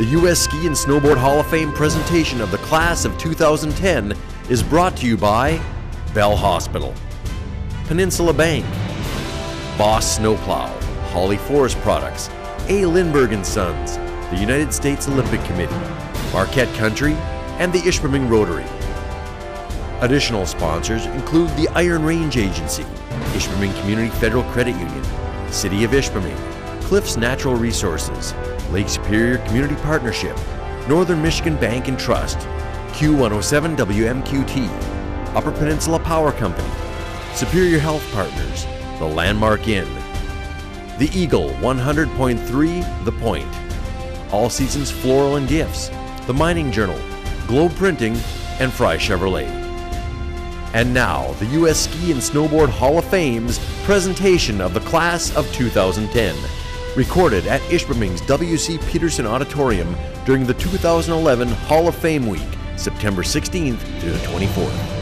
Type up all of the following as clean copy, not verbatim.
The U.S. Ski and Snowboard Hall of Fame presentation of the class of 2010 is brought to you by Bell Hospital, Peninsula Bank, Boss Snowplow, Holly Forest Products, A. Lindbergh & Sons, the United States Olympic Committee, Marquette Country, and the Ishpeming Rotary. Additional sponsors include the Iron Range Agency, Ishpeming Community Federal Credit Union, City of Ishpeming, Cliffs Natural Resources, Lake Superior Community Partnership, Northern Michigan Bank and Trust, Q107 WMQT, Upper Peninsula Power Company, Superior Health Partners, The Landmark Inn, The Eagle 100.3 The Point, All Seasons Floral and Gifts, The Mining Journal, Globe Printing, and Fry Chevrolet. And now, the U.S. Ski and Snowboard Hall of Fame's presentation of the class of 2010, recorded at Ishpeming's W.C. Peterson Auditorium during the 2011 Hall of Fame Week, September 16th through the 24th.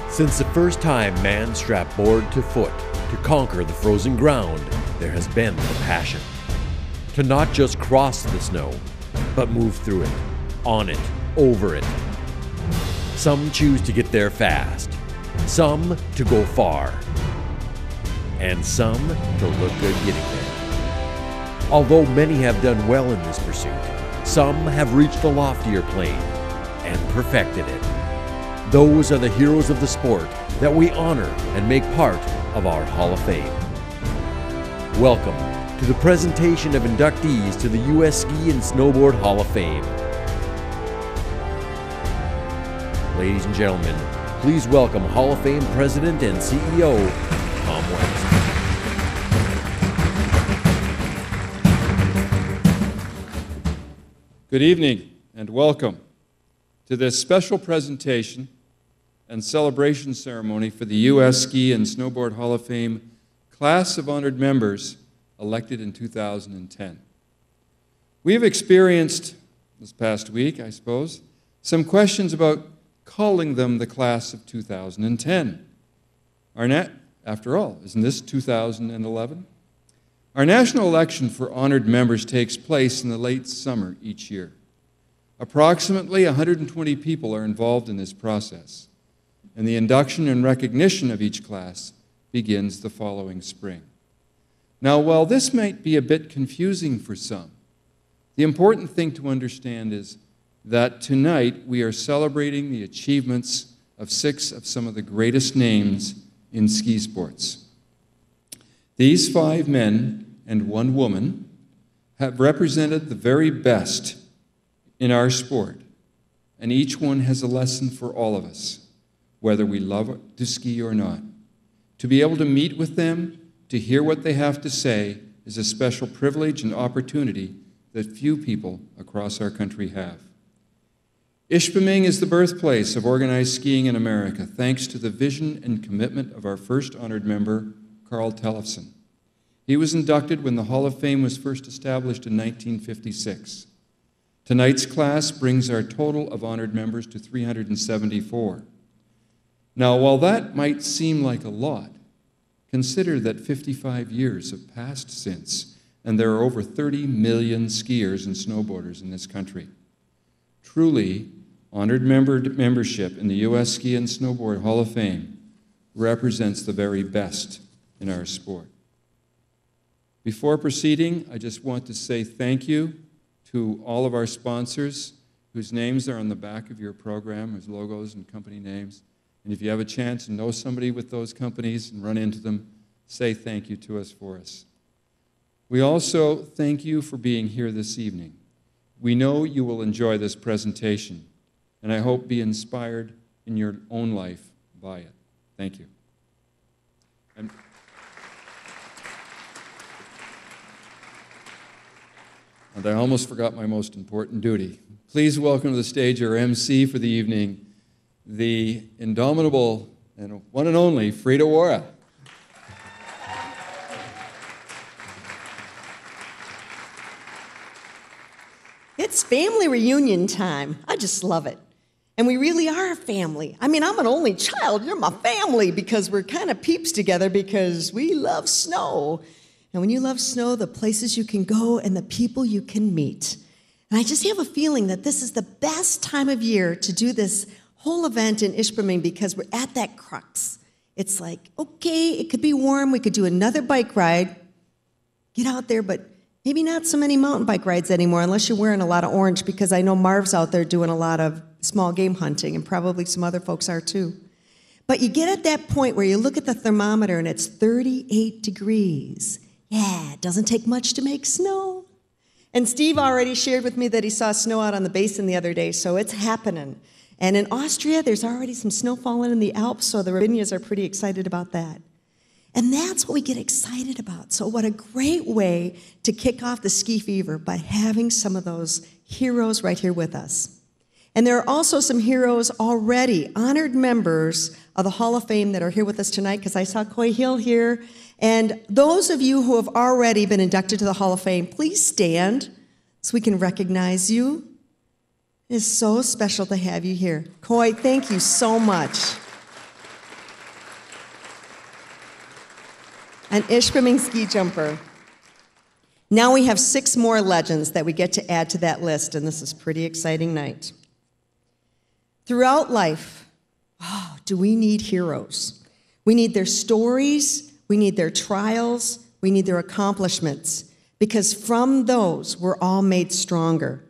Since the first time man strapped board to foot to conquer the frozen ground, there has been the passion. To not just cross the snow, but move through it, on it, over it. Some choose to get there fast, some to go far, and some to look good getting there. Although many have done well in this pursuit, some have reached a loftier plane and perfected it. Those are the heroes of the sport that we honor and make part of our Hall of Fame. Welcome to the presentation of inductees to the U.S. Ski and Snowboard Hall of Fame. Ladies and gentlemen, please welcome Hall of Fame President and CEO, Tom West. Good evening and welcome to this special presentation and celebration ceremony for the U.S. Ski and Snowboard Hall of Fame class of honored members elected in 2010. We have experienced, this past week, I suppose, some questions about calling them the class of 2010. After all, isn't this 2011? Our national election for honored members takes place in the late summer each year. Approximately 120 people are involved in this process, and the induction and recognition of each class begins the following spring. Now, while this might be a bit confusing for some, the important thing to understand is that tonight we are celebrating the achievements of 6 of some of the greatest names in ski sports. These 5 men and 1 woman have represented the very best in our sport, and each one has a lesson for all of us, whether we love to ski or not. To be able to meet with them, to hear what they have to say, is a special privilege and opportunity that few people across our country have. Ishpeming is the birthplace of organized skiing in America, thanks to the vision and commitment of our first honored member, Carl Tellefsen. He was inducted when the Hall of Fame was first established in 1956. Tonight's class brings our total of honored members to 374. Now, while that might seem like a lot, consider that 55 years have passed since, and there are over 30 million skiers and snowboarders in this country. Truly, honored membership in the U.S. Ski and Snowboard Hall of Fame represents the very best in our sport. Before proceeding, I just want to say thank you to all of our sponsors whose names are on the back of your program, as logos and company names. And if you have a chance and know somebody with those companies and run into them, say thank you to us for us. We also thank you for being here this evening. We know you will enjoy this presentation, and I hope be inspired in your own life by it. Thank you. And I almost forgot my most important duty. Please welcome to the stage our MC for the evening, the indomitable and one and only Frida Wara. It's family reunion time. I just love it. And we really are a family. I mean, I'm an only child. You're my family because we're kind of peeps together because we love snow. And when you love snow, the places you can go and the people you can meet. And I just have a feeling that this is the best time of year to do this whole event in Ishpeming because we're at that crux. It's like, okay, it could be warm. We could do another bike ride. Get out there, but maybe not so many mountain bike rides anymore unless you're wearing a lot of orange because I know Marv's out there doing a lot of small game hunting and probably some other folks are too. But you get at that point where you look at the thermometer and it's 38 degrees. Yeah, it doesn't take much to make snow. And Steve already shared with me that he saw snow out on the basin the other day, so it's happening. And in Austria, there's already some snow falling in the Alps, so the Ravinia are pretty excited about that. And that's what we get excited about. So what a great way to kick off the ski fever by having some of those heroes right here with us. And there are also some heroes already, honored members of the Hall of Fame that are here with us tonight, because I saw Coy Hill here. And those of you who have already been inducted to the Hall of Fame, please stand so we can recognize you. It is so special to have you here. Coy, thank you so much. An Ishpeming ski jumper. Now we have 6 more legends that we get to add to that list, and this is a pretty exciting night. Throughout life, do we need heroes? We need their stories, we need their trials, we need their accomplishments, because from those we're all made stronger.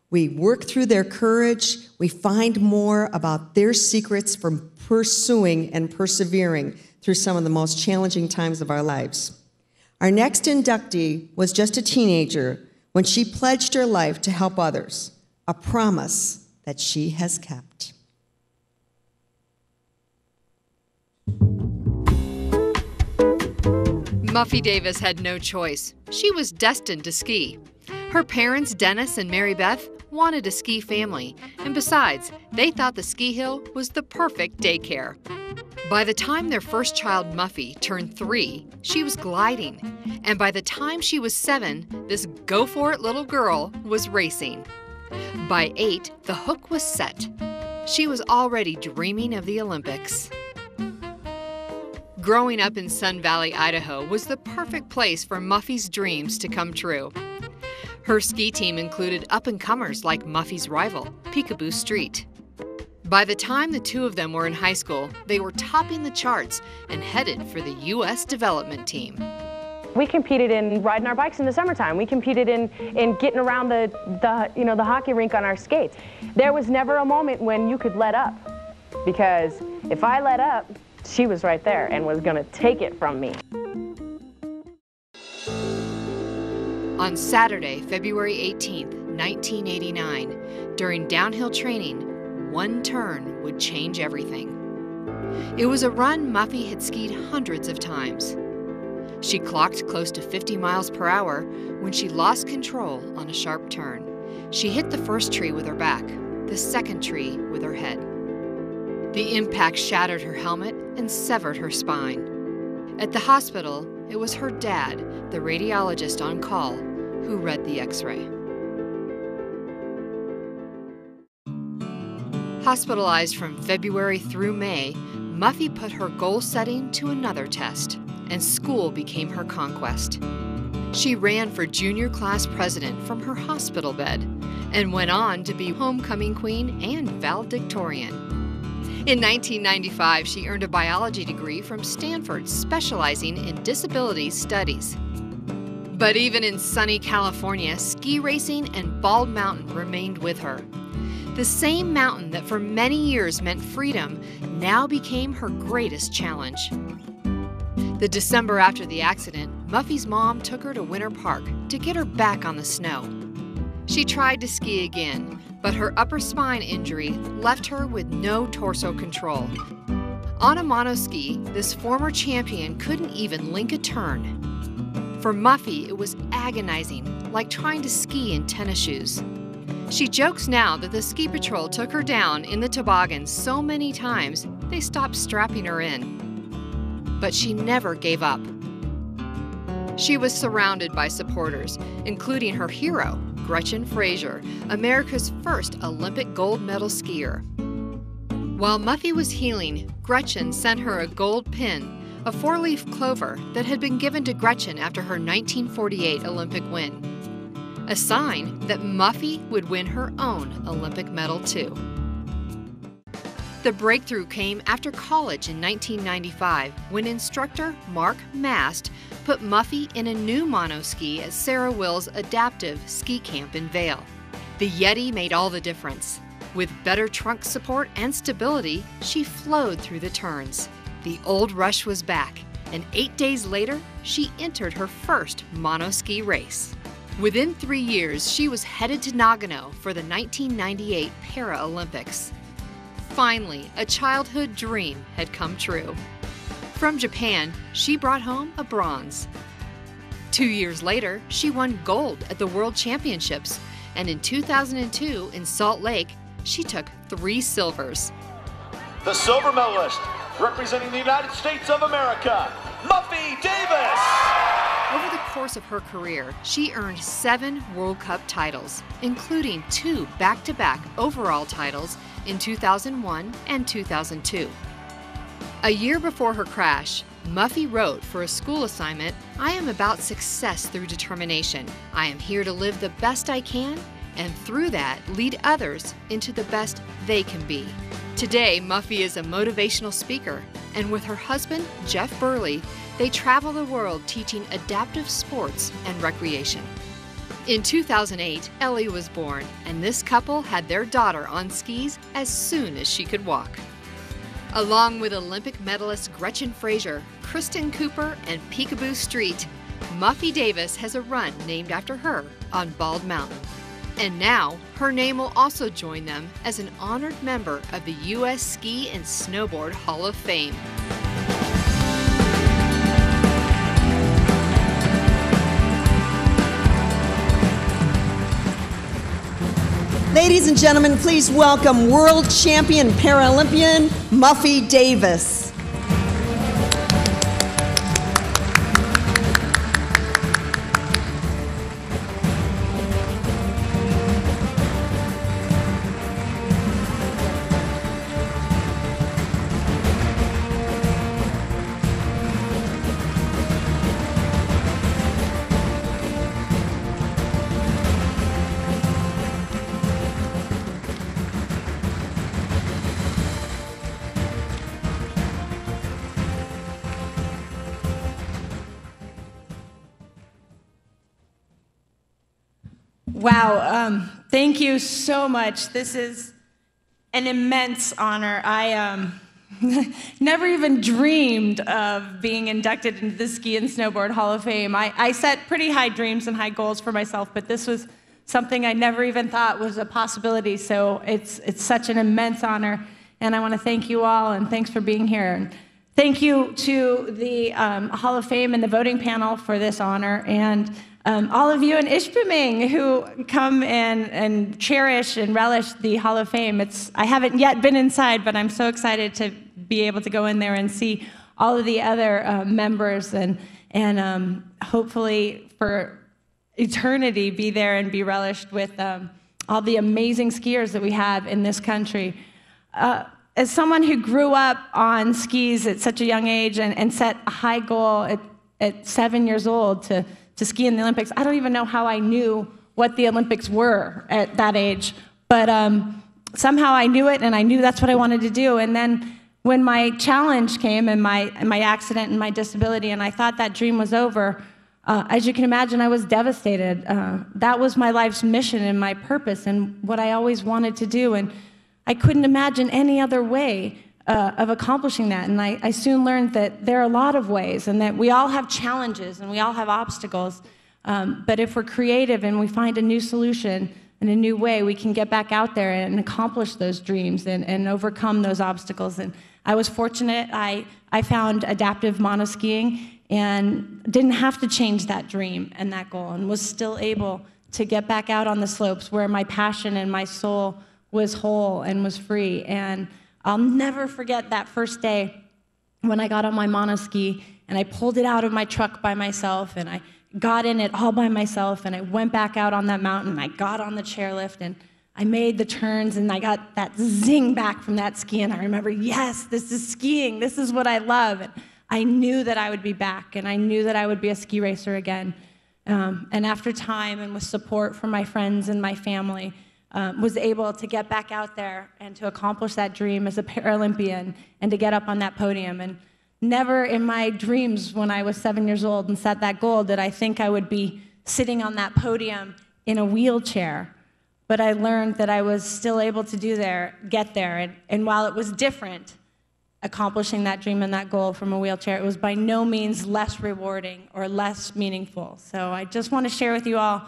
We work through their courage, we find more about their secrets for pursuing and persevering through some of the most challenging times of our lives. Our next inductee was just a teenager when she pledged her life to help others, a promise that she has kept. Muffy Davis had no choice. She was destined to ski. Her parents, Dennis and Mary Beth, wanted a ski family, and besides, they thought the ski hill was the perfect daycare. By the time their first child, Muffy, turned 3, she was gliding, and by the time she was 7, this go-for-it little girl was racing. By 8, the hook was set. She was already dreaming of the Olympics. Growing up in Sun Valley, Idaho was the perfect place for Muffy's dreams to come true. Her ski team included up-and-comers like Muffy's rival, Peekaboo Street. By the time the two of them were in high school, they were topping the charts and headed for the U.S. development team. We competed in riding our bikes in the summertime. We competed in getting around the hockey rink on our skates. There was never a moment when you could let up, because if I let up, she was right there and was going to take it from me. On Saturday, February 18th, 1989, during downhill training, one turn would change everything. It was a run Muffy had skied hundreds of times. She clocked close to 50 miles per hour when she lost control on a sharp turn. She hit the first tree with her back, the second tree with her head. The impact shattered her helmet and severed her spine. At the hospital, it was her dad, the radiologist on call, who read the x-ray. Hospitalized from February through May, Muffy put her goal setting to another test, and school became her conquest. She ran for junior class president from her hospital bed and went on to be homecoming queen and valedictorian. In 1995, she earned a biology degree from Stanford, specializing in disability studies. But even in sunny California, ski racing and Bald Mountain remained with her. The same mountain that for many years meant freedom now became her greatest challenge. The December after the accident, Muffy's mom took her to Winter Park to get her back on the snow. She tried to ski again, but her upper spine injury left her with no torso control. On a monoski, this former champion couldn't even link a turn. For Muffy, it was agonizing, like trying to ski in tennis shoes. She jokes now that the ski patrol took her down in the toboggan so many times they stopped strapping her in. But she never gave up. She was surrounded by supporters, including her hero, Gretchen Fraser, America's first Olympic gold medal skier. While Muffy was healing, Gretchen sent her a gold pin, a four-leaf clover that had been given to Gretchen after her 1948 Olympic win. A sign that Muffy would win her own Olympic medal too. The breakthrough came after college in 1995 when instructor Mark Mast put Muffy in a new monoski at Sarah Will's adaptive ski camp in Vail. The Yeti made all the difference. With better trunk support and stability, she flowed through the turns. The old rush was back, and 8 days later, she entered her first monoski race. Within 3 years, she was headed to Nagano for the 1998 Paralympics. Finally, a childhood dream had come true. From Japan, she brought home a bronze. 2 years later, she won gold at the World Championships, and in 2002 in Salt Lake, she took 3 silvers. The silver medalist, representing the United States of America, Muffy Davis! Over the course of her career, she earned 7 World Cup titles, including 2 back-to-back overall titles in 2001 and 2002. A year before her crash, Muffy wrote for a school assignment, "I am about success through determination. I am here to live the best I can, and through that, lead others into the best they can be." Today, Muffy is a motivational speaker, and with her husband, Jeff Burley, they travel the world teaching adaptive sports and recreation. In 2008, Ellie was born, and this couple had their daughter on skis as soon as she could walk. Along with Olympic medalist Gretchen Fraser, Kristen Cooper, and Peekaboo Street, Muffy Davis has a run named after her on Bald Mountain. And now, her name will also join them as an honored member of the U.S. Ski and Snowboard Hall of Fame. Ladies and gentlemen, please welcome world champion Paralympian Muffy Davis. Wow, thank you so much. This is an immense honor. I never even dreamed of being inducted into the Ski and Snowboard Hall of Fame. I set pretty high dreams and high goals for myself, but this was something I never even thought was a possibility, so it's such an immense honor, and I want to thank you all, and thanks for being here. And thank you to the Hall of Fame and the voting panel for this honor, and all of you in Ishpeming who come and cherish and relish the Hall of Fame. I haven't yet been inside, but I'm so excited to be able to go in there and see all of the other members and hopefully for eternity be there and be relished with all the amazing skiers that we have in this country. As someone who grew up on skis at such a young age and set a high goal at 7 years old to ski in the Olympics, I don't even know how I knew what the Olympics were at that age, but somehow I knew it, and I knew that's what I wanted to do. And then when my challenge came and my accident and my disability, and I thought that dream was over, as you can imagine, I was devastated. That was my life's mission and my purpose and what I always wanted to do, and I couldn't imagine any other way of accomplishing that. And I soon learned that there are a lot of ways, and that we all have challenges and we all have obstacles, but if we're creative and we find a new solution and a new way, we can get back out there and accomplish those dreams and overcome those obstacles. And I was fortunate. I found adaptive monoskiing and didn't have to change that dream and that goal, and was still able to get back out on the slopes where my passion and my soul was whole and was free. And I'll never forget that first day when I got on my monoski and I pulled it out of my truck by myself and I got in it all by myself and I went back out on that mountain and I got on the chairlift and I made the turns and I got that zing back from that ski and I remember, yes, this is skiing, this is what I love. And I knew that I would be back and I knew that I would be a ski racer again. And after time and with support from my friends and my family, was able to get back out there and to accomplish that dream as a Paralympian and to get up on that podium. And never in my dreams when I was 7 years old and set that goal did I think I would be sitting on that podium in a wheelchair. But I learned that I was still able to get there. And while it was different, accomplishing that dream and that goal from a wheelchair, it was by no means less rewarding or less meaningful. So I just want to share with you all,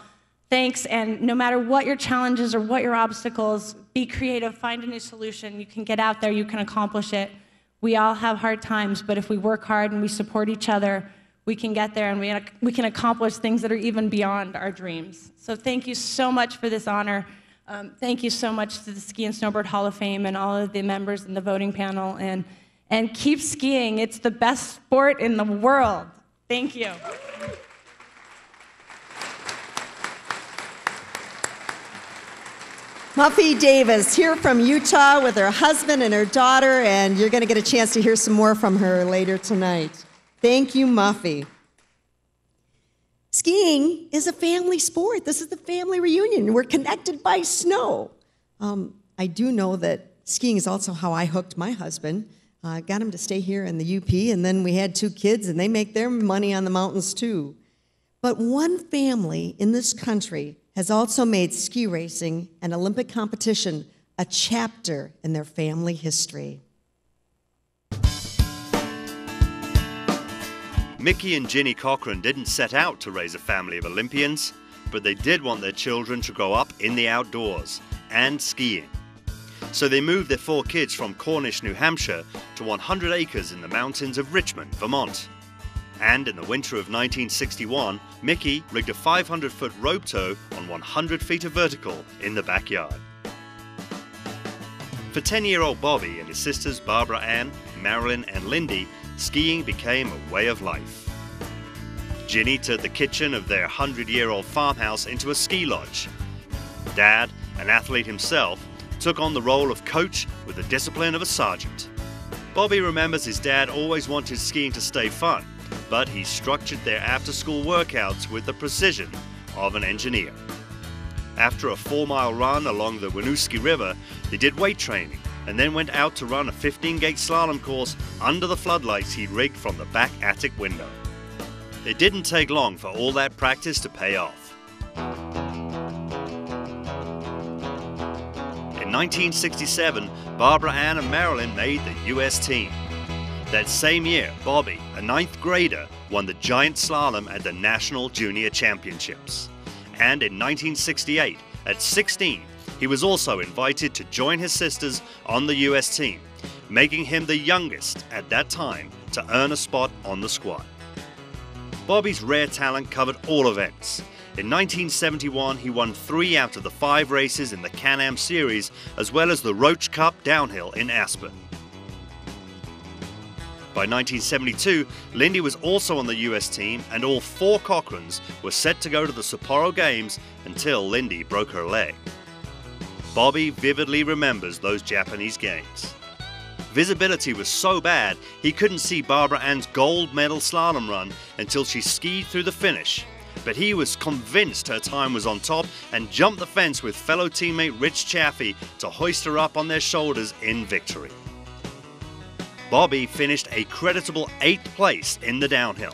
thanks, and no matter what your challenges or what your obstacles, be creative, find a new solution. You can get out there, you can accomplish it. We all have hard times, but if we work hard and we support each other, we can get there and we can accomplish things that are even beyond our dreams. So thank you so much for this honor. Thank you so much to the Ski and Snowboard Hall of Fame and all of the members in the voting panel. And keep skiing. It's the best sport in the world. Thank you. Muffy Davis here from Utah with her husband and her daughter, and you're going to get a chance to hear some more from her later tonight. Thank you, Muffy. Skiing is a family sport. This is the family reunion. We're connected by snow. I do know that skiing is also how I hooked my husband. Got him to stay here in the UP, and then we had 2 kids, and they make their money on the mountains too. But one family in this country has also made ski racing and Olympic competition a chapter in their family history. Mickey and Ginny Cochran didn't set out to raise a family of Olympians, but they did want their children to grow up in the outdoors and skiing. So they moved their 4 kids from Cornish, New Hampshire to 100 acres in the mountains of Richmond, Vermont. And in the winter of 1961, Mickey rigged a 500-foot rope tow on 100 feet of vertical in the backyard. For 10-year-old Bobby and his sisters Barbara Ann, Marilyn and Lindy, skiing became a way of life. Ginny turned the kitchen of their 100-year-old farmhouse into a ski lodge. Dad, an athlete himself, took on the role of coach with the discipline of a sergeant. Bobby remembers his dad always wanted skiing to stay fun, but he structured their after-school workouts with the precision of an engineer. After a 4-mile run along the Winooski River, they did weight training and then went out to run a 15-gate slalom course under the floodlights he'd rigged from the back attic window. It didn't take long for all that practice to pay off. In 1967, Barbara Ann and Marilyn made the U.S. team. That same year, Bobby, a 9th grader, won the giant slalom at the National Junior Championships. And in 1968, at 16, he was also invited to join his sisters on the U.S. team, making him the youngest at that time to earn a spot on the squad. Bobby's rare talent covered all events. In 1971, he won 3 out of the 5 races in the Can-Am Series, as well as the Roach Cup downhill in Aspen. By 1972, Lindy was also on the US team, and all 4 Cochrans were set to go to the Sapporo Games until Lindy broke her leg. Bobby vividly remembers those Japanese games. Visibility was so bad, he couldn't see Barbara Ann's gold medal slalom run until she skied through the finish. But he was convinced her time was on top and jumped the fence with fellow teammate Rich Chaffee to hoist her up on their shoulders in victory. Bobby finished a creditable 8th place in the downhill.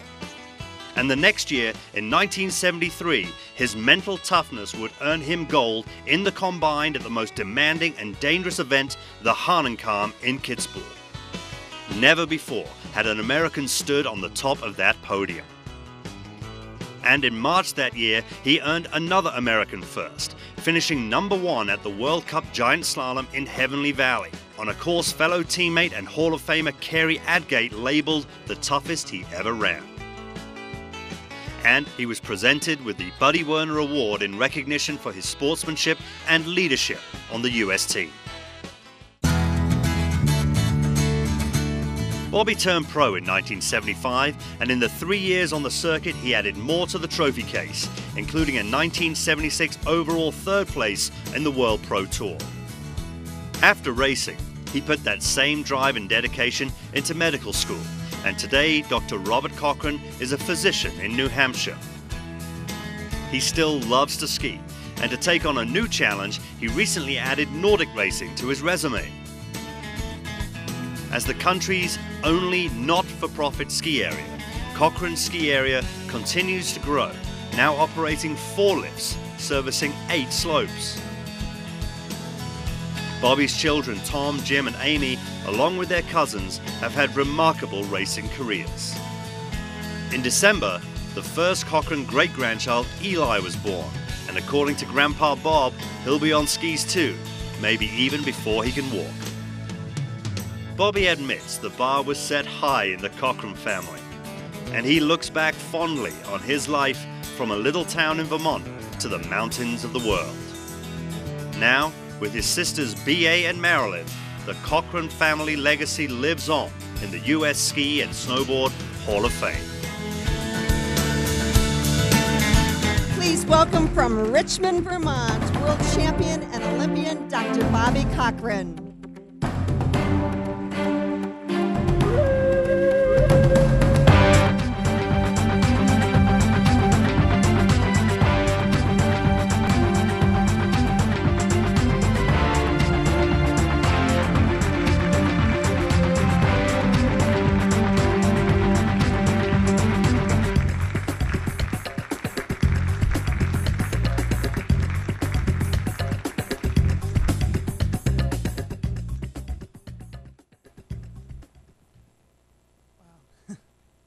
And the next year, in 1973, his mental toughness would earn him gold in the combined at the most demanding and dangerous event, the Hahnenkamm in Kitzbühel. Never before had an American stood on the top of that podium. And in March that year, he earned another American first, finishing #1 at the World Cup Giant Slalom in Heavenly Valley, on a course fellow teammate and Hall of Famer Kerry Adgate labeled the toughest he ever ran. And he was presented with the Buddy Werner Award in recognition for his sportsmanship and leadership on the US team. Bobby turned pro in 1975, and in the 3 years on the circuit, he added more to the trophy case, including a 1976 overall third place in the World Pro Tour. After racing, he put that same drive and dedication into medical school, and today Dr. Robert Cochran is a physician in New Hampshire. He still loves to ski, and to take on a new challenge, he recently added Nordic racing to his resume. As the country's only not-for-profit ski area, Cochrane Ski Area continues to grow, now operating 4 lifts, servicing 8 slopes. Bobby's children, Tom, Jim and Amy, along with their cousins, have had remarkable racing careers. In December, the first Cochrane great-grandchild, Eli, was born, and according to Grandpa Bob, he'll be on skis too, maybe even before he can walk. Bobby admits the bar was set high in the Cochran family, and he looks back fondly on his life from a little town in Vermont to the mountains of the world. Now, with his sisters B.A. and Marilyn, the Cochran family legacy lives on in the U.S. Ski and Snowboard Hall of Fame. Please welcome from Richmond, Vermont, world champion and Olympian Dr. Bobby Cochran.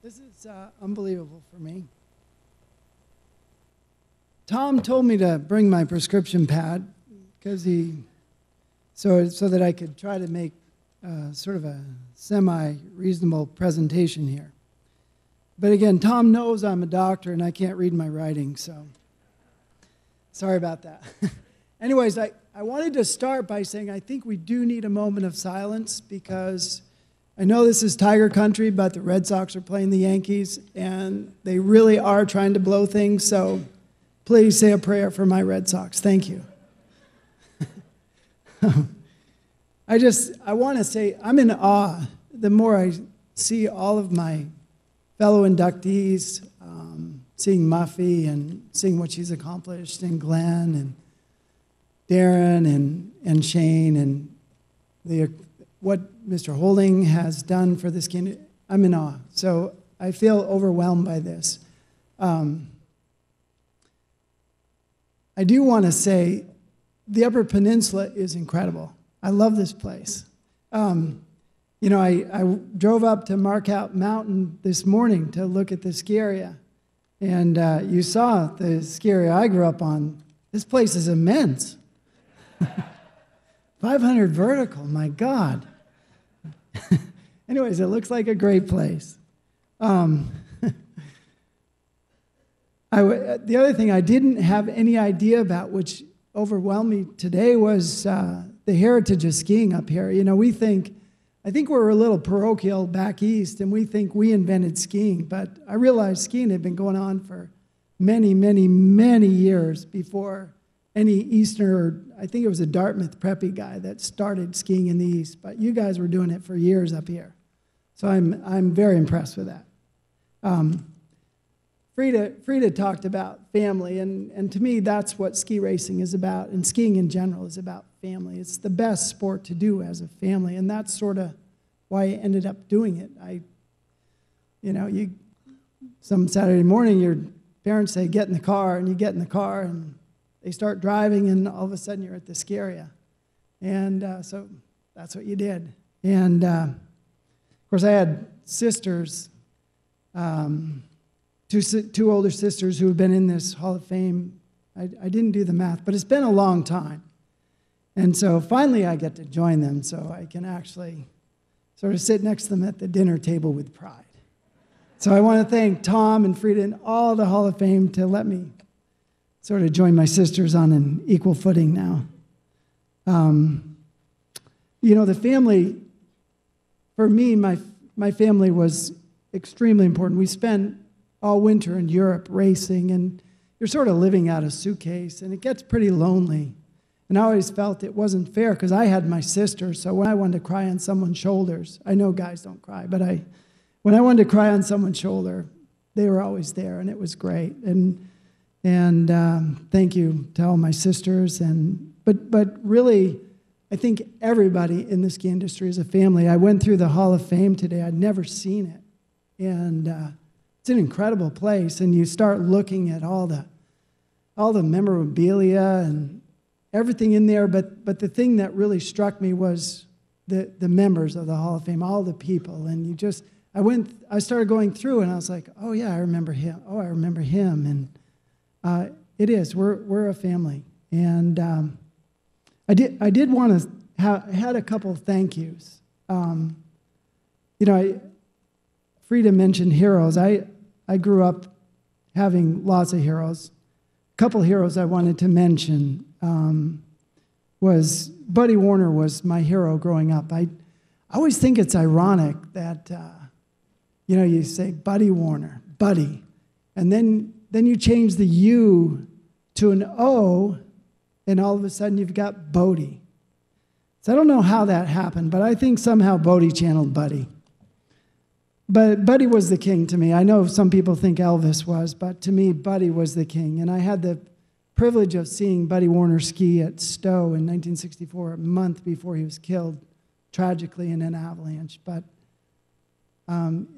This is unbelievable for me. Tom told me to bring my prescription pad because so that I could try to make sort of a semi-reasonable presentation here. But again, Tom knows I'm a doctor and I can't read my writing, so sorry about that. Anyways, I wanted to start by saying I think we do need a moment of silence because I know this is Tiger Country, but the Red Sox are playing the Yankees, and they really are trying to blow things, so please say a prayer for my Red Sox. Thank you. I want to say I'm in awe the more I see all of my fellow inductees, seeing Muffy and seeing what she's accomplished, and Glenn and Darren and Shane and what Mr. Holding has done for this community. I'm in awe. So I feel overwhelmed by this. I do want to say the Upper Peninsula is incredible. I love this place. You know, I drove up to Markout Mountain this morning to look at the ski area. And you saw the ski area I grew up on. This place is immense. 500 vertical, my God. Anyways, it looks like a great place. The other thing I didn't have any idea about, which overwhelmed me today, was the heritage of skiing up here. You know, I think we're a little parochial back east, and we think we invented skiing, but I realized skiing had been going on for many, many, many years before any Easterner. I think it was a Dartmouth preppy guy that started skiing in the East, but you guys were doing it for years up here. So I'm very impressed with that. Frida talked about family, and to me, that's what ski racing is about, and skiing in general is about family. It's the best sport to do as a family, and that's sort of why I ended up doing it. Some Saturday morning, your parents say, get in the car, and you get in the car, and they start driving, and all of a sudden you're at the ski area. And so that's what you did. And of course, I had sisters, two older sisters who have been in this Hall of Fame. I didn't do the math, but it's been a long time. And so finally I get to join them so I can actually sort of sit next to them at the dinner table with pride. So I want to thank Tom and Frida and all the Hall of Fame to let me sort of join my sisters on an equal footing now. You know, the family, for me, my family was extremely important. We spent all winter in Europe racing, and you're sort of living out a suitcase, and it gets pretty lonely. And I always felt it wasn't fair because I had my sister, so when I wanted to cry on someone's shoulders, I know guys don't cry, but when I wanted to cry on someone's shoulder, they were always there, and it was great. And thank you to all my sisters. But really, I think everybody in the ski industry is a family. I went through the Hall of Fame today. I'd never seen it, and it's an incredible place. And you start looking at all the memorabilia and everything in there. But the thing that really struck me was the members of the Hall of Fame, all the people. And I started going through, and I was like, oh yeah, I remember him. Oh, I remember him. And it is. We're a family. And I did want to had a couple of thank yous. Frida mentioned heroes. I grew up having lots of heroes. A couple of heroes I wanted to mention was Buddy Warner was my hero growing up. I always think it's ironic that you say Buddy Warner, Buddy, and then you change the U to an O, and all of a sudden you've got Bodie. So I don't know how that happened, but I think somehow Bodie channeled Buddy. But Buddy was the king to me. I know some people think Elvis was, but to me, Buddy was the king. And I had the privilege of seeing Buddy Warner ski at Stowe in 1964, a month before he was killed tragically in an avalanche. But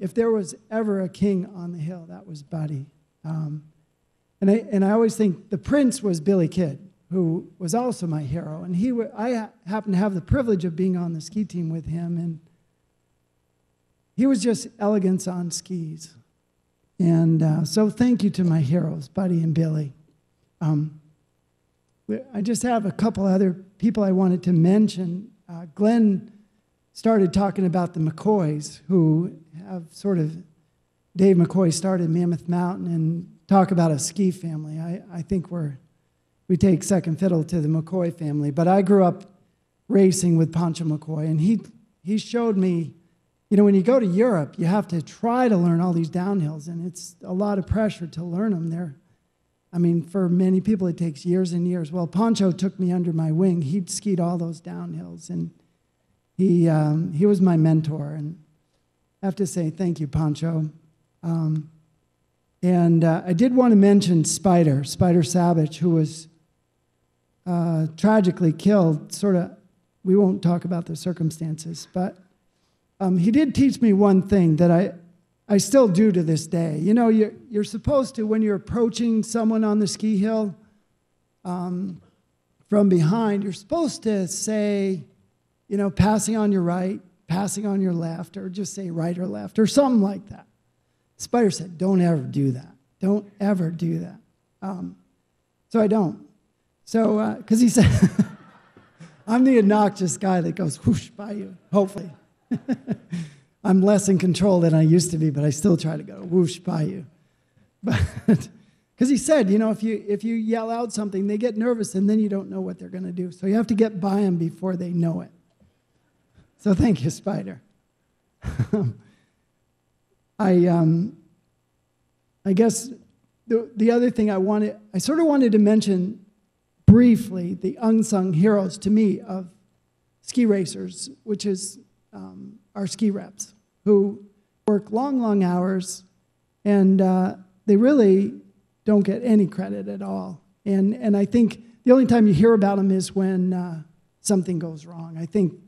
if there was ever a king on the hill, that was Buddy. And I always think the Prince was Billy Kidd, who was also my hero. And I happened to have the privilege of being on the ski team with him, and he was just elegance on skis. And so thank you to my heroes, Buddy and Billy. I just have a couple other people I wanted to mention. Glenn started talking about the McCoys, who have sort of, Dave McCoy started Mammoth Mountain, and talk about a ski family. I think we take second fiddle to the McCoy family. But I grew up racing with Pancho McCoy, and he showed me, when you go to Europe, you have to try to learn all these downhills, and it's a lot of pressure to learn them. For many people, it takes years and years. Well, Pancho took me under my wing. He'd skied all those downhills, and he was my mentor. And I have to say thank you, Pancho. I did want to mention Spider Savage, who was tragically killed. We won't talk about the circumstances, but he did teach me one thing that I still do to this day. You're supposed to, when you're approaching someone on the ski hill from behind, you're supposed to say, passing on your right, passing on your left, or just say right or left, or something like that. Spider said, don't ever do that. Don't ever do that. So I don't. So, because he said, I'm the obnoxious guy that goes whoosh by you, hopefully. I'm less in control than I used to be, but I still try to go whoosh by you. But because he said, if you yell out something, they get nervous, and then you don't know what they're going to do. So you have to get by them before they know it. So thank you, Spider. I guess the other thing I sort of wanted to mention briefly the unsung heroes to me of ski racers, which is our ski reps, who work long, long hours, and they really don't get any credit at all. And I think the only time you hear about them is when something goes wrong. I think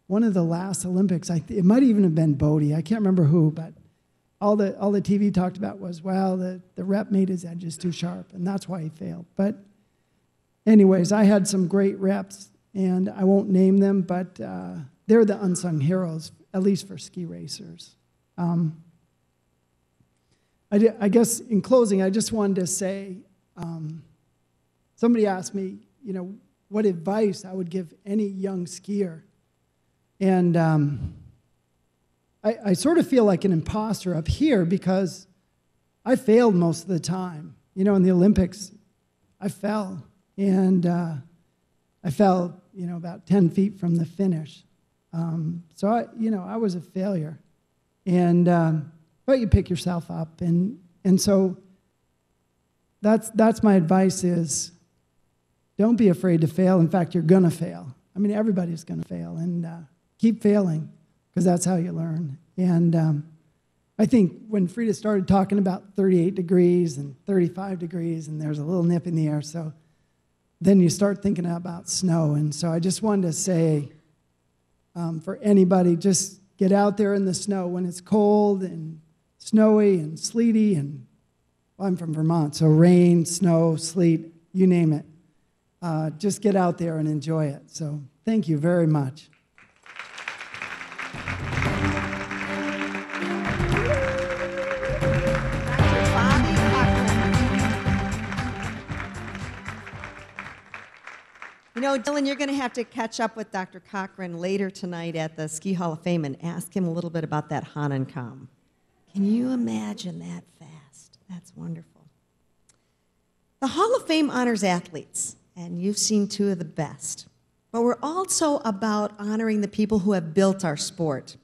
one of the last Olympics, it might even have been Bodie. I can't remember who, but all the TV talked about was, well, the rep made his edges too sharp, and that's why he failed. But anyways, I had some great reps, and I won't name them, but they're the unsung heroes, at least for ski racers. I guess in closing, I just wanted to say, somebody asked me, what advice I would give any young skier. And I sort of feel like an imposter up here because I failed most of the time. You know, in the Olympics, I fell. And I fell, you know, about 10 feet from the finish. So, I was a failure. And, but you pick yourself up. And so that's my advice is don't be afraid to fail. In fact, you're going to fail. I mean, everybody's going to fail. And keep failing because that's how you learn. And I think when Frida started talking about 38 degrees and 35 degrees, and there's a little nip in the air, so then you start thinking about snow. And so I just wanted to say, for anybody, just get out there in the snow when it's cold and snowy and sleety. And well, I'm from Vermont, so rain, snow, sleet, you name it. Just get out there and enjoy it. So thank you very much. You know, Dylan, you're going to have to catch up with Dr. Cochran later tonight at the Ski Hall of Fame and ask him a little bit about that Hahnenkamm. Can you imagine that fast? That's wonderful. The Hall of Fame honors athletes, and you've seen two of the best. But we're also about honoring the people who have built our sport.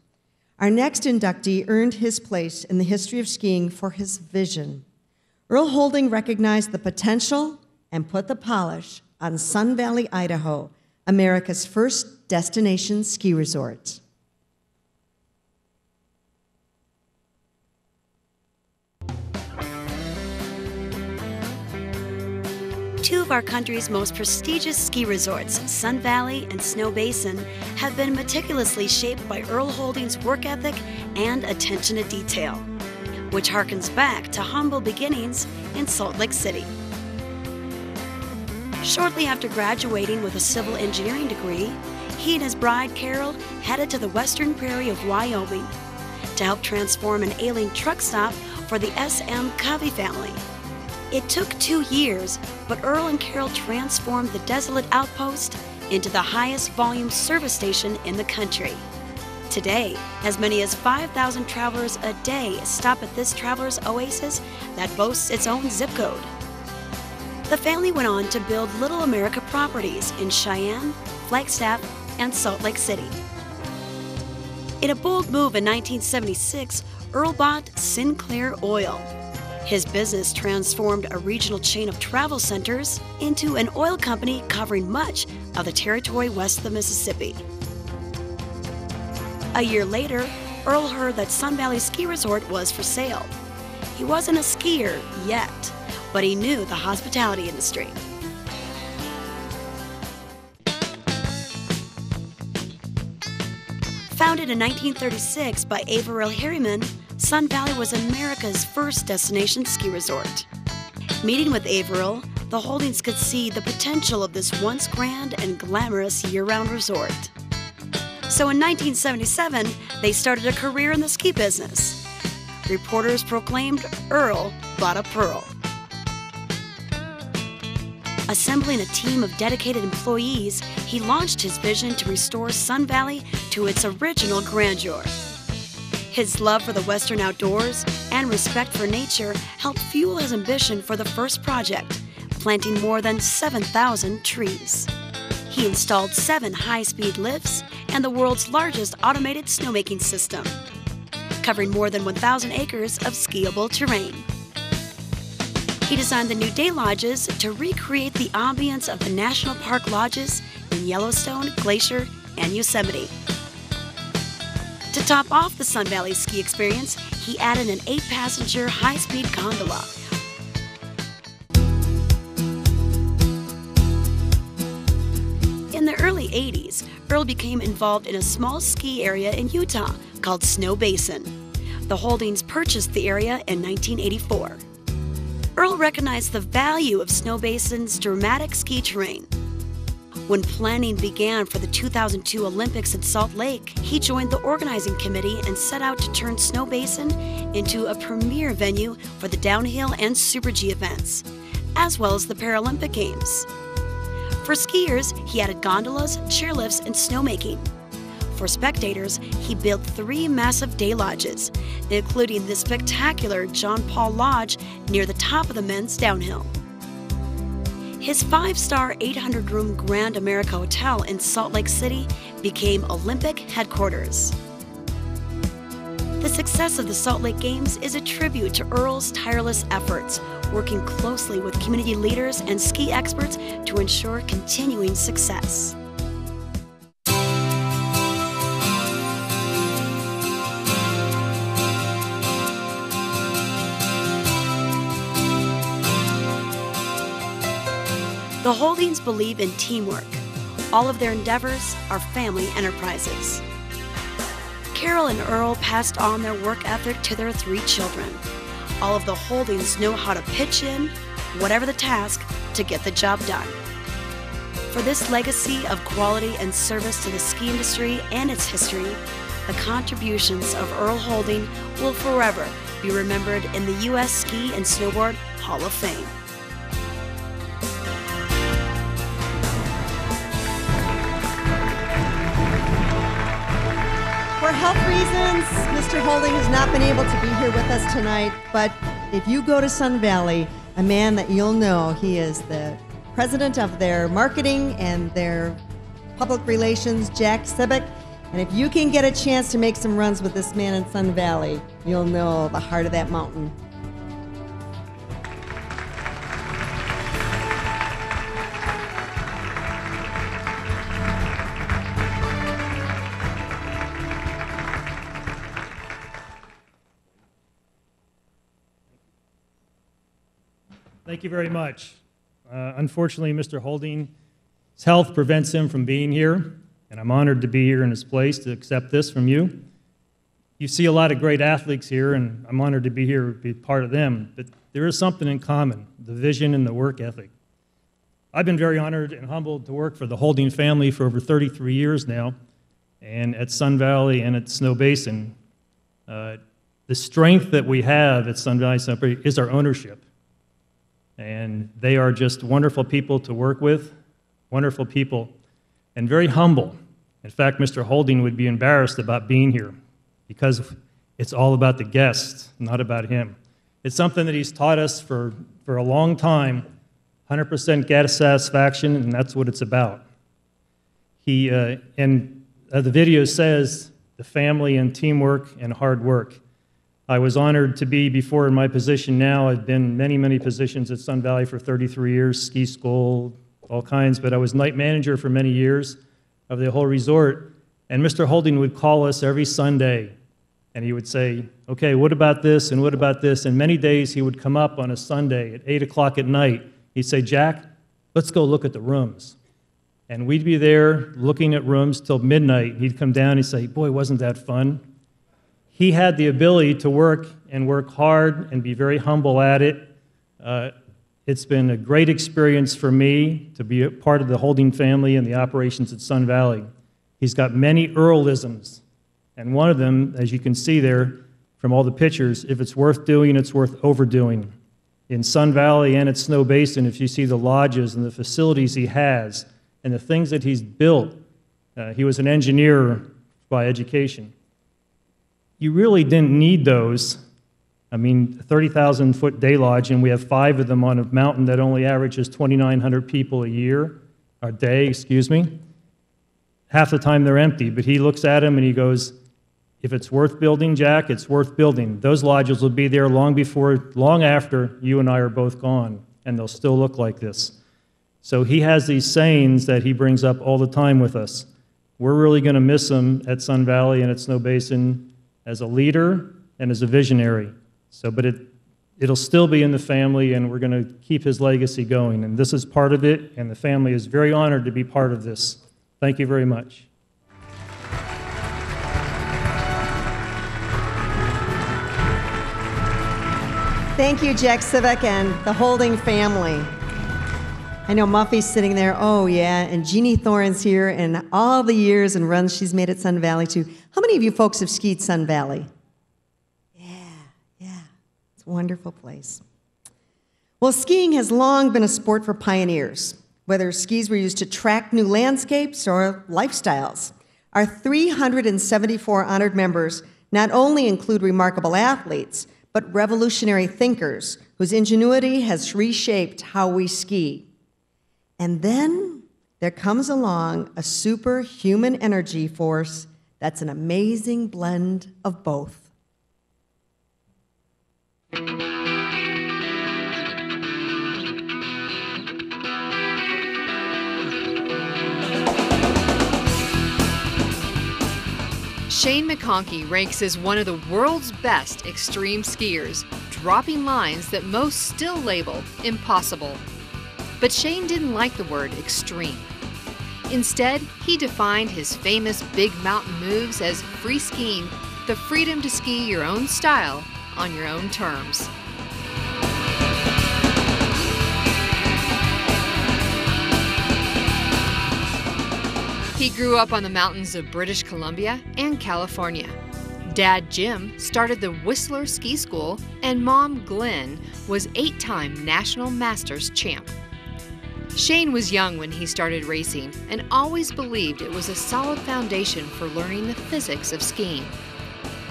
Our next inductee earned his place in the history of skiing for his vision. Earl Holding recognized the potential and put the polish on Sun Valley, Idaho, America's first destination ski resort. Two of our country's most prestigious ski resorts, Sun Valley and Snow Basin, have been meticulously shaped by Earl Holding's work ethic and attention to detail, which harkens back to humble beginnings in Salt Lake City. Shortly after graduating with a civil engineering degree, he and his bride, Carol, headed to the western prairie of Wyoming to help transform an ailing truck stop for the S.M. Covey family. It took 2 years, but Earl and Carol transformed the desolate outpost into the highest volume service station in the country. Today, as many as 5,000 travelers a day stop at this traveler's oasis that boasts its own zip code. The family went on to build Little America properties in Cheyenne, Flagstaff, and Salt Lake City. In a bold move in 1976, Earl bought Sinclair Oil. His business transformed a regional chain of travel centers into an oil company covering much of the territory west of the Mississippi. A year later, Earl heard that Sun Valley Ski Resort was for sale. He wasn't a skier yet, but he knew the hospitality industry. Founded in 1936 by Averill Harriman, Sun Valley was America's first destination ski resort. Meeting with Averill, the Holdings could see the potential of this once grand and glamorous year-round resort. So in 1977, they started a career in the ski business. Reporters proclaimed Earl bought a pearl. Assembling a team of dedicated employees, he launched his vision to restore Sun Valley to its original grandeur. His love for the Western outdoors and respect for nature helped fuel his ambition for the first project, planting more than 7,000 trees. He installed 7 high-speed lifts and the world's largest automated snowmaking system, covering more than 1,000 acres of skiable terrain. He designed the new day lodges to recreate the ambience of the national park lodges in Yellowstone, Glacier, and Yosemite. To top off the Sun Valley ski experience, he added an 8-passenger high-speed gondola. In the early 80s, Earl became involved in a small ski area in Utah called Snow Basin. The Holdings purchased the area in 1984. Earl recognized the value of Snow Basin's dramatic ski terrain. When planning began for the 2002 Olympics in Salt Lake, he joined the organizing committee and set out to turn Snow Basin into a premier venue for the downhill and Super G events, as well as the Paralympic Games. For skiers, he added gondolas, chairlifts, and snowmaking. For spectators, he built 3 massive day lodges, including the spectacular John Paul Lodge near the top of the men's downhill. His 5-star 800-room Grand America Hotel in Salt Lake City became Olympic headquarters. The success of the Salt Lake Games is a tribute to Earl's tireless efforts, working closely with community leaders and ski experts to ensure continuing success. The Holdings believe in teamwork. All of their endeavors are family enterprises. Carol and Earl passed on their work ethic to their 3 children. All of the Holdings know how to pitch in, whatever the task, to get the job done. For this legacy of quality and service to the ski industry and its history, the contributions of Earl Holding will forever be remembered in the U.S. Ski and Snowboard Hall of Fame. For health reasons, Mr. Holding has not been able to be here with us tonight, but if you go to Sun Valley, a man that you'll know, he is the president of their marketing and their public relations, Jack Sibick, and if you can get a chance to make some runs with this man in Sun Valley, you'll know the heart of that mountain. Thank you very much. Unfortunately, Mr. Holding's health prevents him from being here, and I'm honored to be here in his place to accept this from you. You see a lot of great athletes here, and I'm honored to be here to be part of them, but there is something in common, the vision and the work ethic. I've been very honored and humbled to work for the Holding family for over 33 years now, and at Sun Valley and at Snow Basin. The strength that we have at Sun Valley is our ownership. And they are just wonderful people to work with, wonderful people, and very humble. In fact, Mr. Holding would be embarrassed about being here because it's all about the guests, not about him. It's something that he's taught us for a long time, 100% guest satisfaction, and that's what it's about. The video says the family and teamwork and hard work. I was honored to be, before in my position now, I've been many, many positions at Sun Valley for 33 years, ski school, all kinds, but I was night manager for many years of the whole resort, and Mr. Holding would call us every Sunday, and he would say, okay, what about this, and what about this, and many days he would come up on a Sunday at 8 o'clock at night. He'd say, Jack, let's go look at the rooms. And we'd be there looking at rooms till midnight. He'd come down and he'd say, boy, wasn't that fun? He had the ability to work and work hard and be very humble at it. It's been a great experience for me to be a part of the Holding family and the operations at Sun Valley. He's got many Earlisms, and one of them, as you can see there from all the pictures, if it's worth doing, it's worth overdoing. In Sun Valley and at Snow Basin, if you see the lodges and the facilities he has and the things that he's built, he was an engineer by education. You really didn't need those. I mean, 30,000-foot day lodge, and we have 5 of them on a mountain that only averages 2,900 people a day, excuse me. Half the time they're empty, but he looks at them and he goes, if it's worth building, Jack, it's worth building. Those lodges will be there long after you and I are both gone, and they'll still look like this. So he has these sayings that he brings up all the time with us. We're really going to miss him at Sun Valley and at Snow Basin as a leader and as a visionary. So, but it'll still be in the family, and we're going to keep his legacy going. And this is part of it, and the family is very honored to be part of this. Thank you very much. Thank you, Jack Sibick and the Holding family. I know Muffy's sitting there, oh yeah, and Jeannie Thorne's here, and all the years and runs she's made at Sun Valley too. How many of you folks have skied Sun Valley? Yeah, it's a wonderful place. Well, skiing has long been a sport for pioneers, whether skis were used to track new landscapes or lifestyles. Our 374 honored members not only include remarkable athletes, but revolutionary thinkers whose ingenuity has reshaped how we ski. And then there comes along a superhuman energy force that's an amazing blend of both. Shane McConkey ranks as one of the world's best extreme skiers, dropping lines that most still label impossible. But Shane didn't like the word extreme. Instead, he defined his famous big mountain moves as free skiing, the freedom to ski your own style on your own terms. He grew up on the mountains of British Columbia and California. Dad Jim started the Whistler Ski School, and Mom Glenn was 8-time National Masters champ. Shane was young when he started racing and always believed it was a solid foundation for learning the physics of skiing.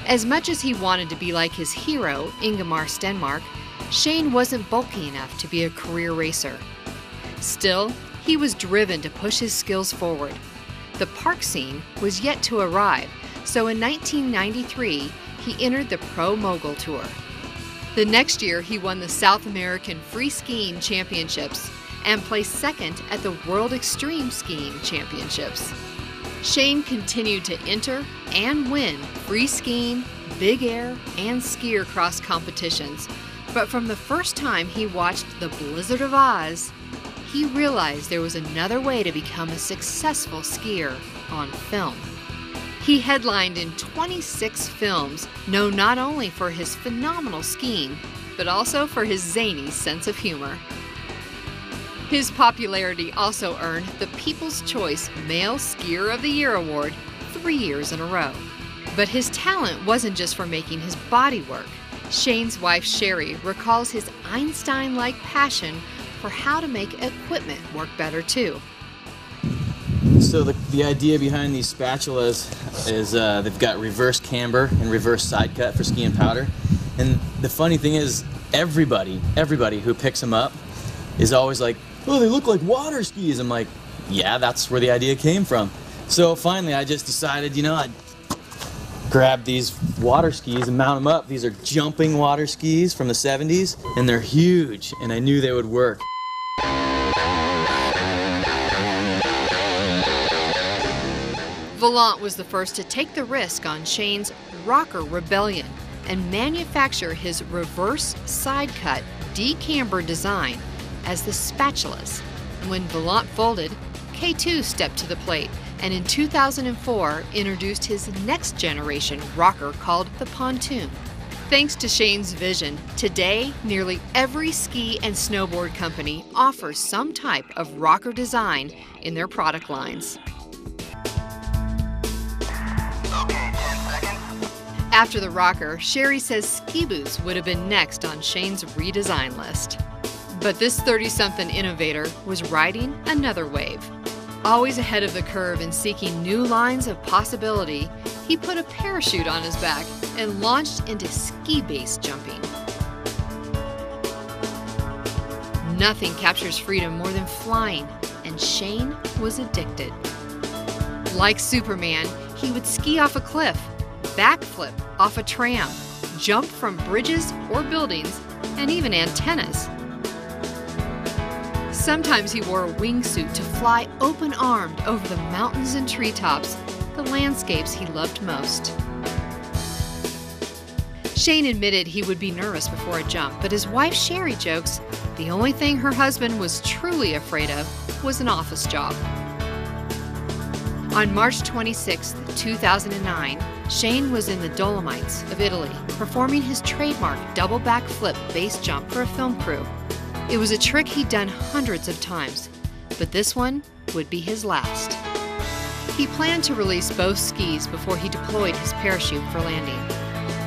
As much as he wanted to be like his hero, Ingemar Stenmark, Shane wasn't bulky enough to be a career racer. Still, he was driven to push his skills forward. The park scene was yet to arrive, so in 1993, he entered the Pro Mogul Tour. The next year, he won the South American Free Skiing Championships and placed second at the World Extreme Skiing Championships. Shane continued to enter and win free skiing, big air, and skier cross competitions, but from the first time he watched The Blizzard of Oz, he realized there was another way to become a successful skier on film. He headlined in 26 films, known not only for his phenomenal skiing, but also for his zany sense of humor. His popularity also earned the People's Choice Male Skier of the Year award 3 years in a row. But his talent wasn't just for making his body work. Shane's wife, Sherry, recalls his Einstein-like passion for how to make equipment work better too. So the idea behind these spatulas is they've got reverse camber and reverse side cut for ski and powder. And the funny thing is, everybody who picks them up is always like, oh, they look like water skis. I'm like, yeah, that's where the idea came from. So finally I just decided, I'd grab these water skis and mount them up. These are jumping water skis from the 70s, and they're huge, and I knew they would work. Volant was the first to take the risk on Shane's Rocker Rebellion and manufacture his reverse side cut decamber design as the spatulas. When Volant folded, K2 stepped to the plate and in 2004 introduced his next generation rocker called the Pontoon. Thanks to Shane's vision, today nearly every ski and snowboard company offers some type of rocker design in their product lines. After the rocker, Sherry says ski boots would have been next on Shane's redesign list. But this 30-something innovator was riding another wave. Always ahead of the curve and seeking new lines of possibility, he put a parachute on his back and launched into ski-based jumping. Nothing captures freedom more than flying, and Shane was addicted. Like Superman, he would ski off a cliff, backflip off a tram, jump from bridges or buildings, and even antennas. Sometimes he wore a wingsuit to fly open-armed over the mountains and treetops, the landscapes he loved most. Shane admitted he would be nervous before a jump, but his wife Sherry jokes the only thing her husband was truly afraid of was an office job. On March 26, 2009, Shane was in the Dolomites of Italy, performing his trademark double backflip base jump for a film crew. It was a trick he'd done hundreds of times, but this one would be his last. He planned to release both skis before he deployed his parachute for landing.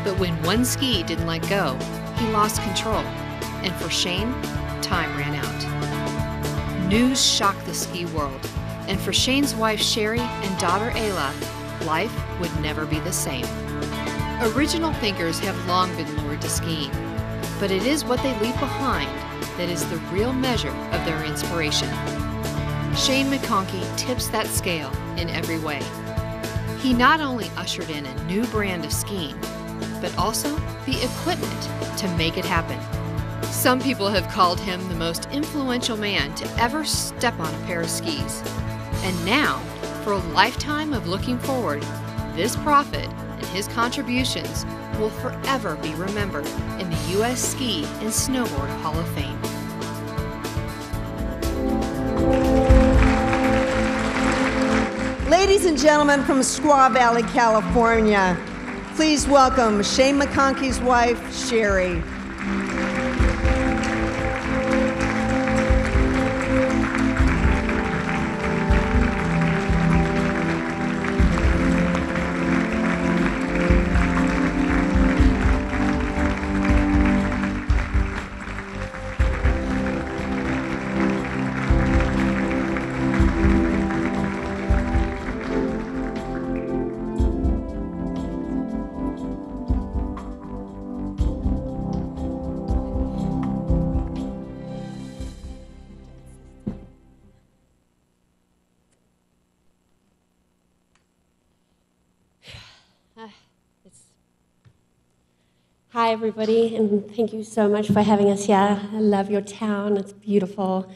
But when one ski didn't let go, he lost control, and for Shane, time ran out. News shocked the ski world, and for Shane's wife Sherry and daughter Ayla, life would never be the same. Original thinkers have long been lured to skiing, but it is what they leave behind that is the real measure of their inspiration. Shane McConkey tips that scale in every way. He not only ushered in a new brand of skiing, but also the equipment to make it happen. Some people have called him the most influential man to ever step on a pair of skis. And now, for a lifetime of looking forward, this prophet and his contributions will forever be remembered in the U.S. Ski and Snowboard Hall of Fame. Ladies and gentlemen from Squaw Valley, California, please welcome Shane McConkey's wife, Sherry. Hi, everybody, and thank you so much for having us here. I love your town. It's beautiful.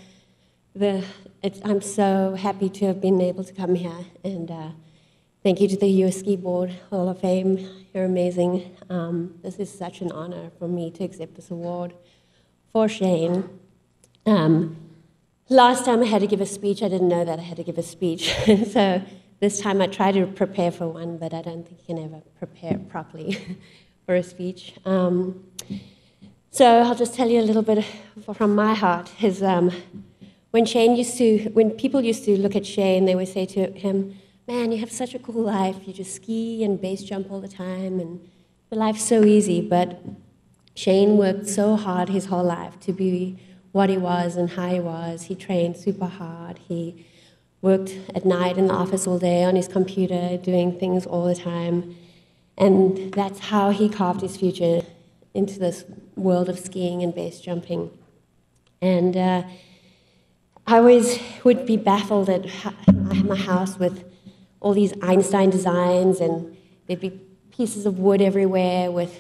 I'm so happy to have been able to come here, and thank you to the U.S. Ski Board Hall of Fame. You're amazing. This is such an honor for me to accept this award for Shane. Last time I had to give a speech, I didn't know that I had to give a speech. So this time I tried to prepare for one, but I don't think you can ever prepare properly for a speech. So I'll just tell you a little bit from my heart. When people used to look at Shane, they would say to him, "Man, you have such a cool life. You just ski and base jump all the time, and the life's so easy." But Shane worked so hard his whole life to be what he was and how he was. He trained super hard. He worked at night in the office all day on his computer, doing things all the time. And that's how he carved his future into this world of skiing and base jumping. And I always would be baffled at my house with all these Einstein designs, and there'd be pieces of wood everywhere with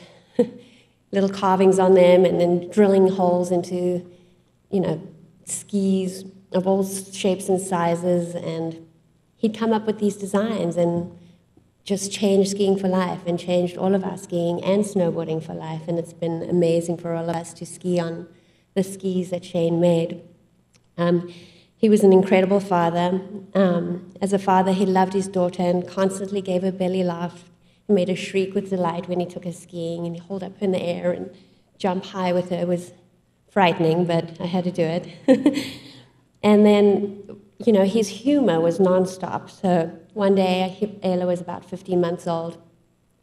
little carvings on them, and then drilling holes into, skis of all shapes and sizes. And he'd come up with these designs and just changed skiing for life and changed all of our skiing and snowboarding for life. And it's been amazing for all of us to ski on the skis that Shane made. He was an incredible father. As a father, he loved his daughter and constantly gave her belly laugh. He made her shriek with delight when he took her skiing, and he hold up in the air and jump high with her. It was frightening, but I had to do it. And then, his humor was nonstop. So one day, Ayla was about 15 months old.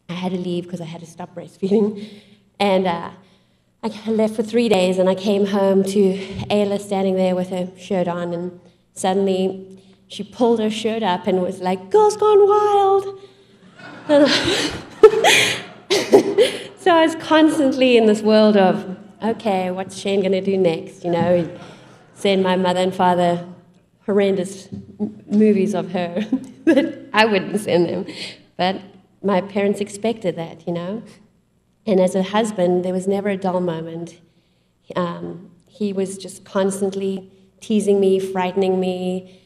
I had to leave because I had to stop breastfeeding. And I left for 3 days, and I came home to Ayla standing there with her shirt on, and suddenly she pulled her shirt up and was like, "Girls Gone Wild!" So I was constantly in this world of, okay, what's Shane going to do next? Send my mother and father horrendous movies of her, but I wouldn't send them. But my parents expected that, And as a husband, there was never a dull moment. He was just constantly teasing me, frightening me,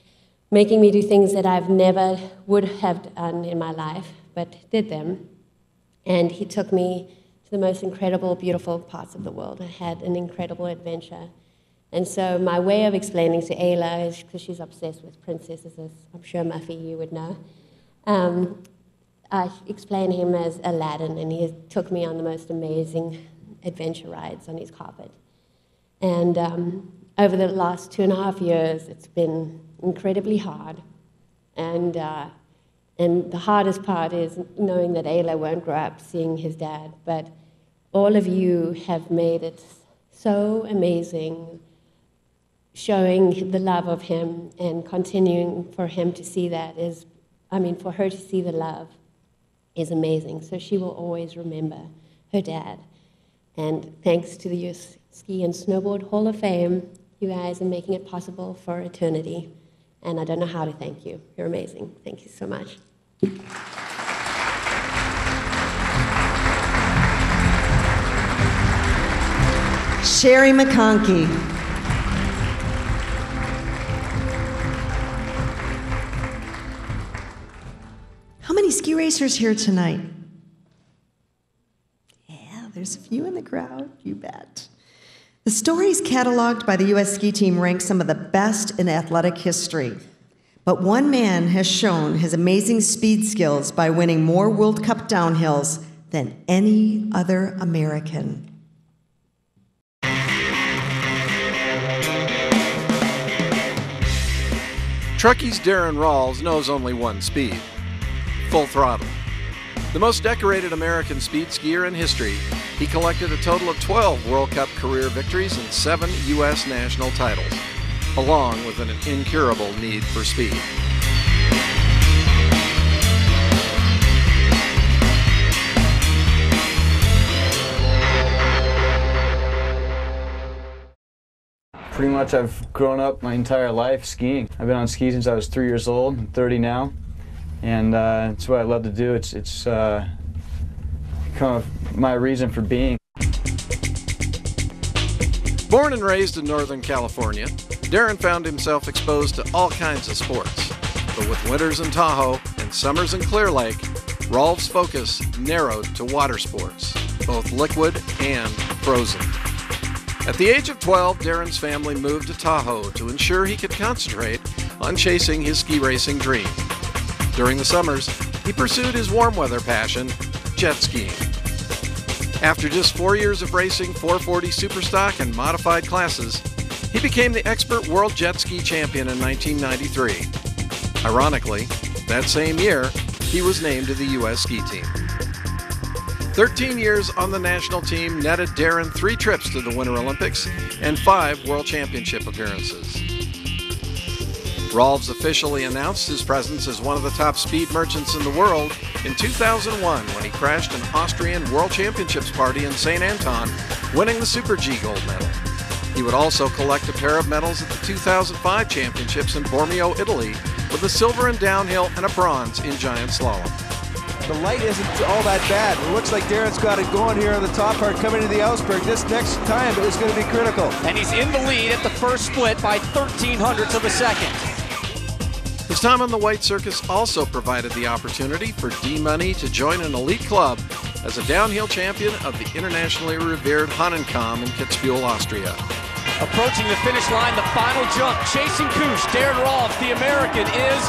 making me do things that I've never would have done in my life, but did them. And he took me to the most incredible, beautiful parts of the world. I had an incredible adventure. And so my way of explaining to Ayla is, because she's obsessed with princesses, as I'm sure Muffy you would know, I explained him as Aladdin, and he took me on the most amazing adventure rides on his carpet. And over the last 2.5 years, it's been incredibly hard. And the hardest part is knowing that Ayla won't grow up seeing his dad. But all of you have made it so amazing, showing the love of him and continuing for him to see that is I mean, for her to see the love is amazing. So she will always remember her dad. And thanks to the U.S. Ski and Snowboard Hall of Fame, you guys are making it possible for eternity. And I don't know how to thank you. You're amazing. Thank you so much. Sherry McConkey. How many ski racers here tonight? Yeah, there's a few in the crowd, you bet. The stories cataloged by the U.S. Ski Team rank some of the best in athletic history. But one man has shown his amazing speed skills by winning more World Cup downhills than any other American. Truckey's Darren Rawls knows only one speed: full throttle. The most decorated American speed skier in history, he collected a total of 12 World Cup career victories and 7 U.S. national titles, along with an incurable need for speed. Pretty much I've grown up my entire life skiing. I've been on skis since I was 3 years old. I'm 30 now, and it's what I love to do. It's kind of my reason for being. Born and raised in Northern California, Darren found himself exposed to all kinds of sports. But with winters in Tahoe and summers in Clear Lake, Rolf's focus narrowed to water sports, both liquid and frozen. At the age of 12, Darren's family moved to Tahoe to ensure he could concentrate on chasing his ski racing dream. During the summers, he pursued his warm weather passion, jet skiing. After just 4 years of racing 440 Superstock and modified classes, he became the expert world jet ski champion in 1993. Ironically, that same year, he was named to the U.S. Ski Team. 13 years on the national team netted Darren 3 trips to the Winter Olympics and 5 World Championship appearances. Rolfs officially announced his presence as one of the top speed merchants in the world in 2001 when he crashed an Austrian World Championships party in St. Anton, winning the Super G gold medal. He would also collect a pair of medals at the 2005 championships in Bormio, Italy, with a silver in downhill and a bronze in giant slalom. The light isn't all that bad. It looks like Darren's got it going here on the top part coming to the Augsburg. This next time is going to be critical. And he's in the lead at the first split by 0.13 of a second. His time on the White Circus also provided the opportunity for D-Money to join an elite club as a downhill champion of the internationally revered Hahnenkamm in Kitzbühel, Austria. Approaching the finish line, the final jump, chasing Kusch. Darren Rolfs, the American, is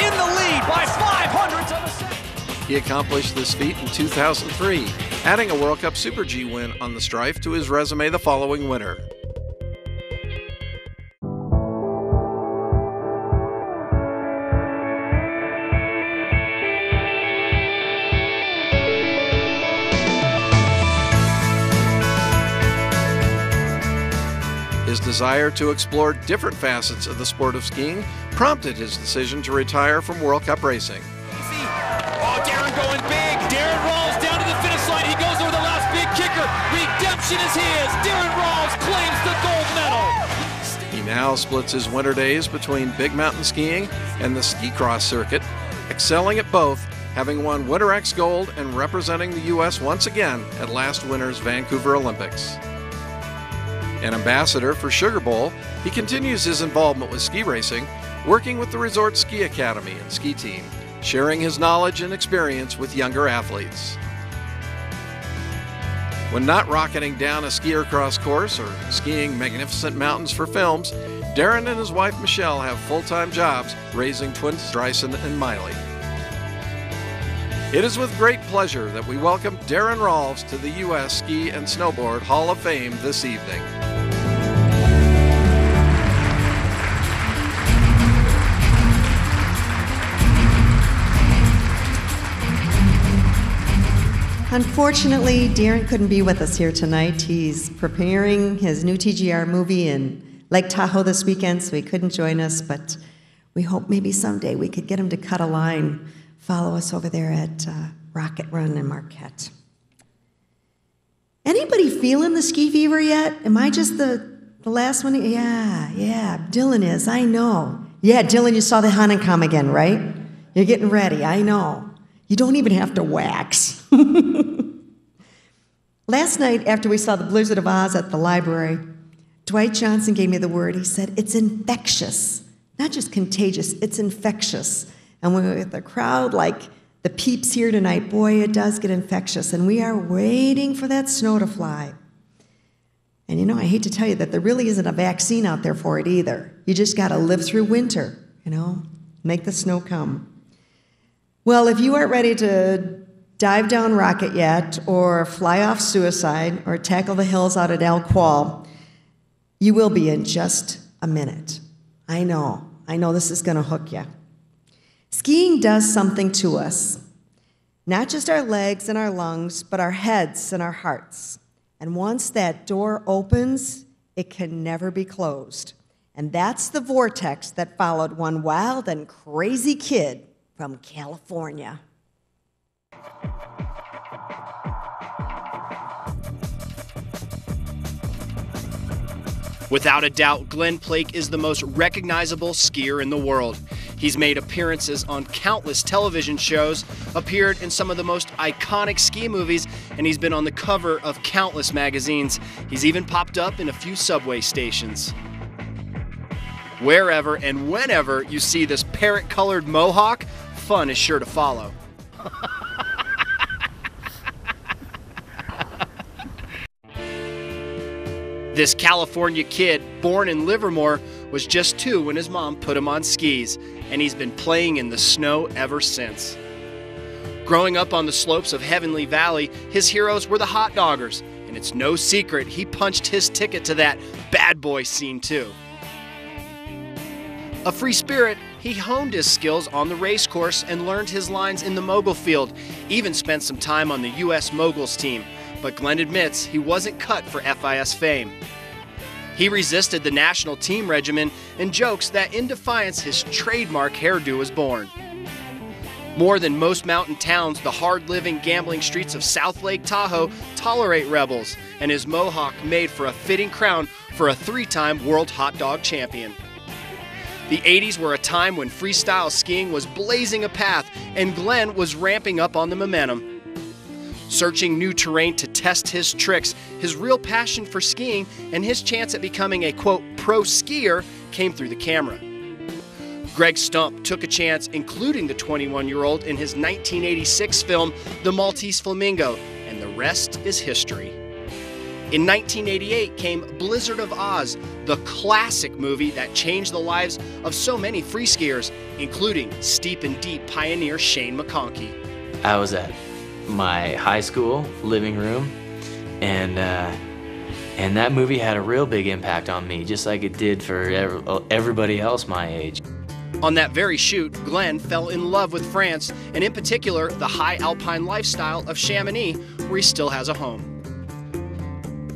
in the lead by 0.05 of a second. He accomplished this feat in 2003, adding a World Cup Super G win on the Strife to his resume the following winter. His desire to explore different facets of the sport of skiing prompted his decision to retire from World Cup racing. Oh, Darren going big. Darren Rolfs down to the finish line. He goes over the last big kicker. Redemption is his. Darren Rolfs claims the gold medal. He now splits his winter days between big mountain skiing and the ski cross circuit, excelling at both, having won Winter X Gold and representing the U.S. once again at last winter's Vancouver Olympics. An ambassador for Sugar Bowl, he continues his involvement with ski racing, working with the Resort Ski Academy and Ski Team, sharing his knowledge and experience with younger athletes. When not rocketing down a skier cross course or skiing magnificent mountains for films, Darren and his wife Michelle have full-time jobs raising twins Dryson and Miley. It is with great pleasure that we welcome Darren Rolfs to the U.S. Ski and Snowboard Hall of Fame this evening. Unfortunately, Darren couldn't be with us here tonight. He's preparing his new TGR movie in Lake Tahoe this weekend, so he couldn't join us, but We hope maybe someday we could get him to cut a line, follow us over there at Rocket Run in Marquette. Anybody feeling the ski fever yet? Am I just the last one? Yeah, Dylan is, I know. Yeah, Dylan, you saw the Hanukkah again, right? You're getting ready, I know. You don't even have to wax. Last night, after we saw the Blizzard of Oz at the library, Dwight Johnson gave me the word. He said, it's infectious. Not just contagious, it's infectious. And when we're with the crowd like the peeps here tonight, boy, it does get infectious. And we are waiting for that snow to fly. And you know, I hate to tell you that there really isn't a vaccine out there for it either. You just got to live through winter, you know, make the snow come. Well, if you aren't ready to dive down Rocket yet, or fly off Suicide, or tackle the hills out at El Qual, you will be in just a minute. I know this is going to hook you. Skiing does something to us, not just our legs and our lungs, but our heads and our hearts. And once that door opens, it can never be closed. And that's the vortex that followed one wild and crazy kid from California. Without a doubt, Glenn Plake is the most recognizable skier in the world. He's made appearances on countless television shows, appeared in some of the most iconic ski movies, and he's been on the cover of countless magazines. He's even popped up in a few subway stations. Wherever and whenever you see this parrot-colored mohawk, fun is sure to follow. This California kid, born in Livermore, was just 2 when his mom put him on skis, and he's been playing in the snow ever since. Growing up on the slopes of Heavenly Valley, his heroes were the hot doggers, and it's no secret he punched his ticket to that bad boy scene too. A free spirit, he honed his skills on the race course and learned his lines in the mogul field, even spent some time on the U.S. Moguls team. But Glenn admits he wasn't cut for FIS fame. He resisted the national team regimen and jokes that in defiance his trademark hairdo was born. More than most mountain towns, the hard-living, gambling streets of South Lake Tahoe tolerate rebels, and his mohawk made for a fitting crown for a 3-time world hot dog champion. The 80s were a time when freestyle skiing was blazing a path, and Glenn was ramping up on the momentum. Searching new terrain to test his tricks, his real passion for skiing and his chance at becoming a, quote, pro skier came through the camera. Greg Stump took a chance, including the 21-year-old, in his 1986 film, The Maltese Flamingo, and the rest is history. In 1988 came Blizzard of Oz, the classic movie that changed the lives of so many free skiers, including Steep and Deep pioneer Shane McConkey. I was at my high school living room, and that movie had a real big impact on me, just like it did for everybody else my age. On that very shoot, Glenn fell in love with France, and in particular, the high alpine lifestyle of Chamonix, where he still has a home.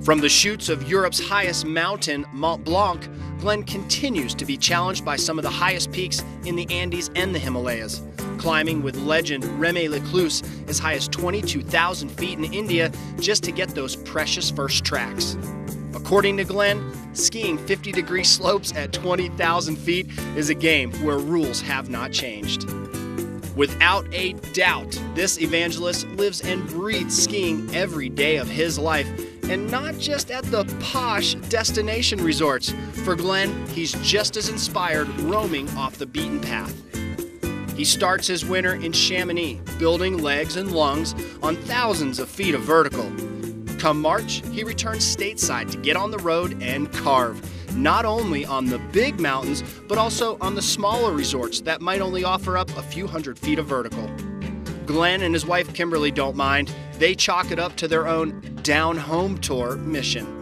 From the chutes of Europe's highest mountain, Mont Blanc, Glenn continues to be challenged by some of the highest peaks in the Andes and the Himalayas, climbing with legend Remy Lecluse as high as 22,000 feet in India just to get those precious first tracks. According to Glenn, skiing 50-degree slopes at 20,000 feet is a game where rules have not changed. Without a doubt, this evangelist lives and breathes skiing every day of his life, and not just at the posh destination resorts. For Glenn, he's just as inspired roaming off the beaten path. He starts his winter in Chamonix, building legs and lungs on thousands of feet of vertical. Come March, he returns stateside to get on the road and carve, not only on the big mountains, but also on the smaller resorts that might only offer up a few hundred feet of vertical. Glenn and his wife Kimberly don't mind. They chalk it up to their own Down Home Tour mission.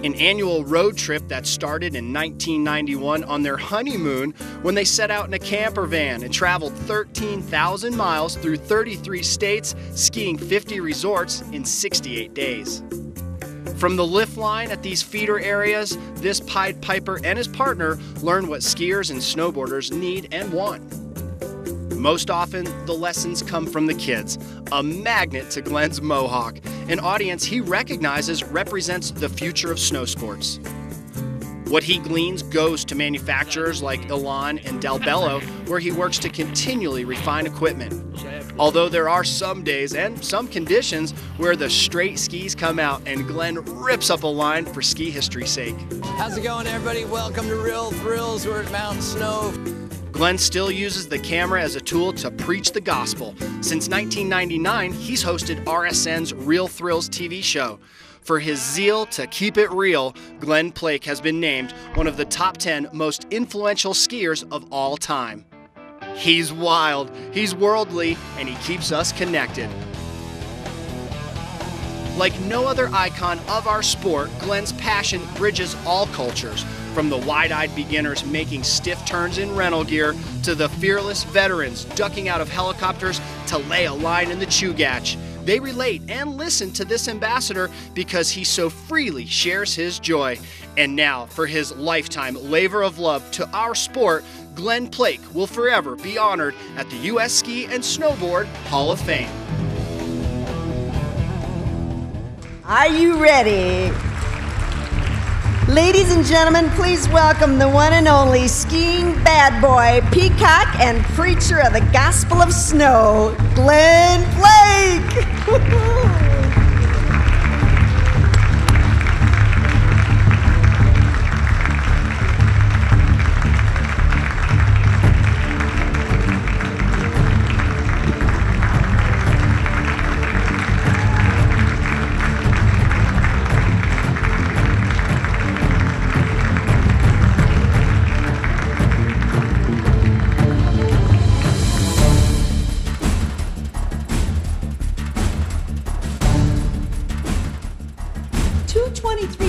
An annual road trip that started in 1991 on their honeymoon when they set out in a camper van and traveled 13,000 miles through 33 states, skiing 50 resorts in 68 days. From the lift line at these feeder areas, this Pied Piper and his partner learn what skiers and snowboarders need and want. Most often, the lessons come from the kids, a magnet to Glenn's mohawk, an audience he recognizes represents the future of snow sports. What he gleans goes to manufacturers like Elan and Del Bello, where he works to continually refine equipment. Although there are some days and some conditions where the straight skis come out and Glenn rips up a line for ski history's sake. How's it going, everybody? Welcome to Real Thrills. We're at Mountain Snow. Glenn still uses the camera as a tool to preach the gospel. Since 1999, he's hosted RSN's Real Thrills TV show. For his zeal to keep it real, Glenn Plake has been named one of the top 10 most influential skiers of all time. He's wild, he's worldly, and he keeps us connected. Like no other icon of our sport, Glenn's passion bridges all cultures, from the wide-eyed beginners making stiff turns in rental gear to the fearless veterans ducking out of helicopters to lay a line in the Chugach. They relate and listen to this ambassador because he so freely shares his joy. And now, for his lifetime labor of love to our sport, Glenn Plake will forever be honored at the U.S. Ski and Snowboard Hall of Fame. Are you ready? Ladies and gentlemen, please welcome the one and only skiing bad boy, peacock, and preacher of the gospel of snow, Glenn Plake!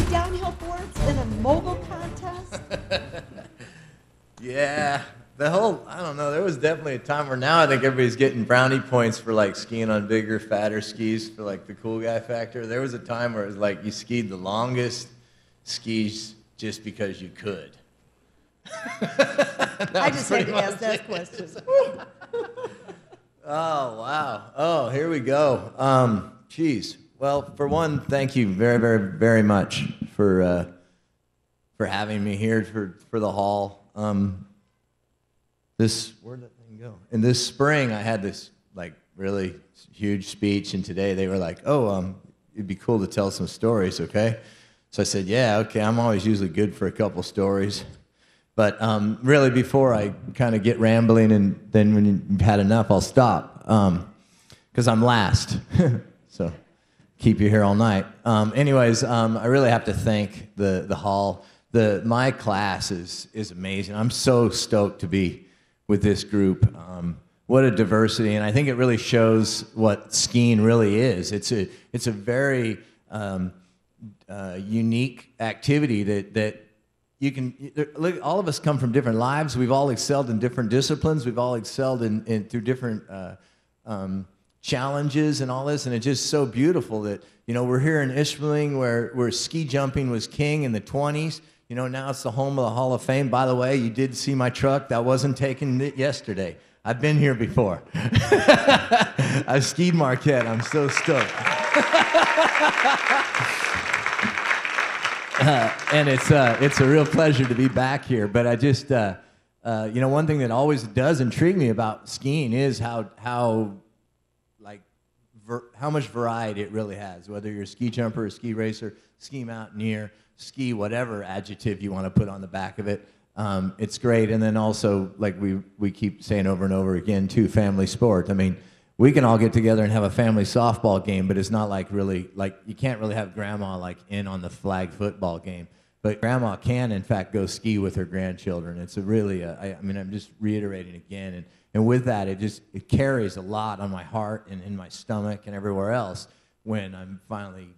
Downhill boards in a mogul contest? Yeah, I don't know, there was definitely a time where now I think everybody's getting brownie points for like skiing on bigger, fatter skis for like the cool guy factor. There was a time where it was like you skied the longest skis just because you could. I just had to ask that question. Oh, wow. Oh, here we go. Geez. Well, for one, thank you very, very, very much for having me here for the hall. Where'd that thing go? In this spring, I had this like really huge speech, and today they were like, "Oh, it'd be cool to tell some stories, okay?" So I said, "Yeah, okay." I'm always usually good for a couple stories, but really, before I kind of get rambling, and then when you've had enough, I'll stop because I'm last. So. Keep you here all night. Anyways, I really have to thank the hall. My class is amazing. I'm so stoked to be with this group. What a diversity, and I think it really shows what skiing really is. It's a very unique activity that you can look. All of us come from different lives. We've all excelled in different disciplines. We've all excelled in through different challenges and all this, and it's just so beautiful that, you know, we're here in Ishpeming where ski jumping was king in the 20s. You know, now it's the home of the Hall of Fame. By the way, you did see my truck. That wasn't taken yesterday. I've been here before. I've skied Marquette. I'm so stoked. And it's a real pleasure to be back here. But I just, you know, one thing that always does intrigue me about skiing is how much variety it really has, whether you're a ski jumper, a ski racer, ski mountaineer, ski whatever adjective you want to put on the back of it. It's great. And then also, like we keep saying over and over again, too, family sport. I mean, we can all get together and have a family softball game, but it's not like really, like you can't really have grandma like in on the flag football game. But grandma can, in fact, go ski with her grandchildren. It's a really, I mean, I'm just reiterating again, and with that, it carries a lot on my heart and in my stomach and everywhere else when I'm finally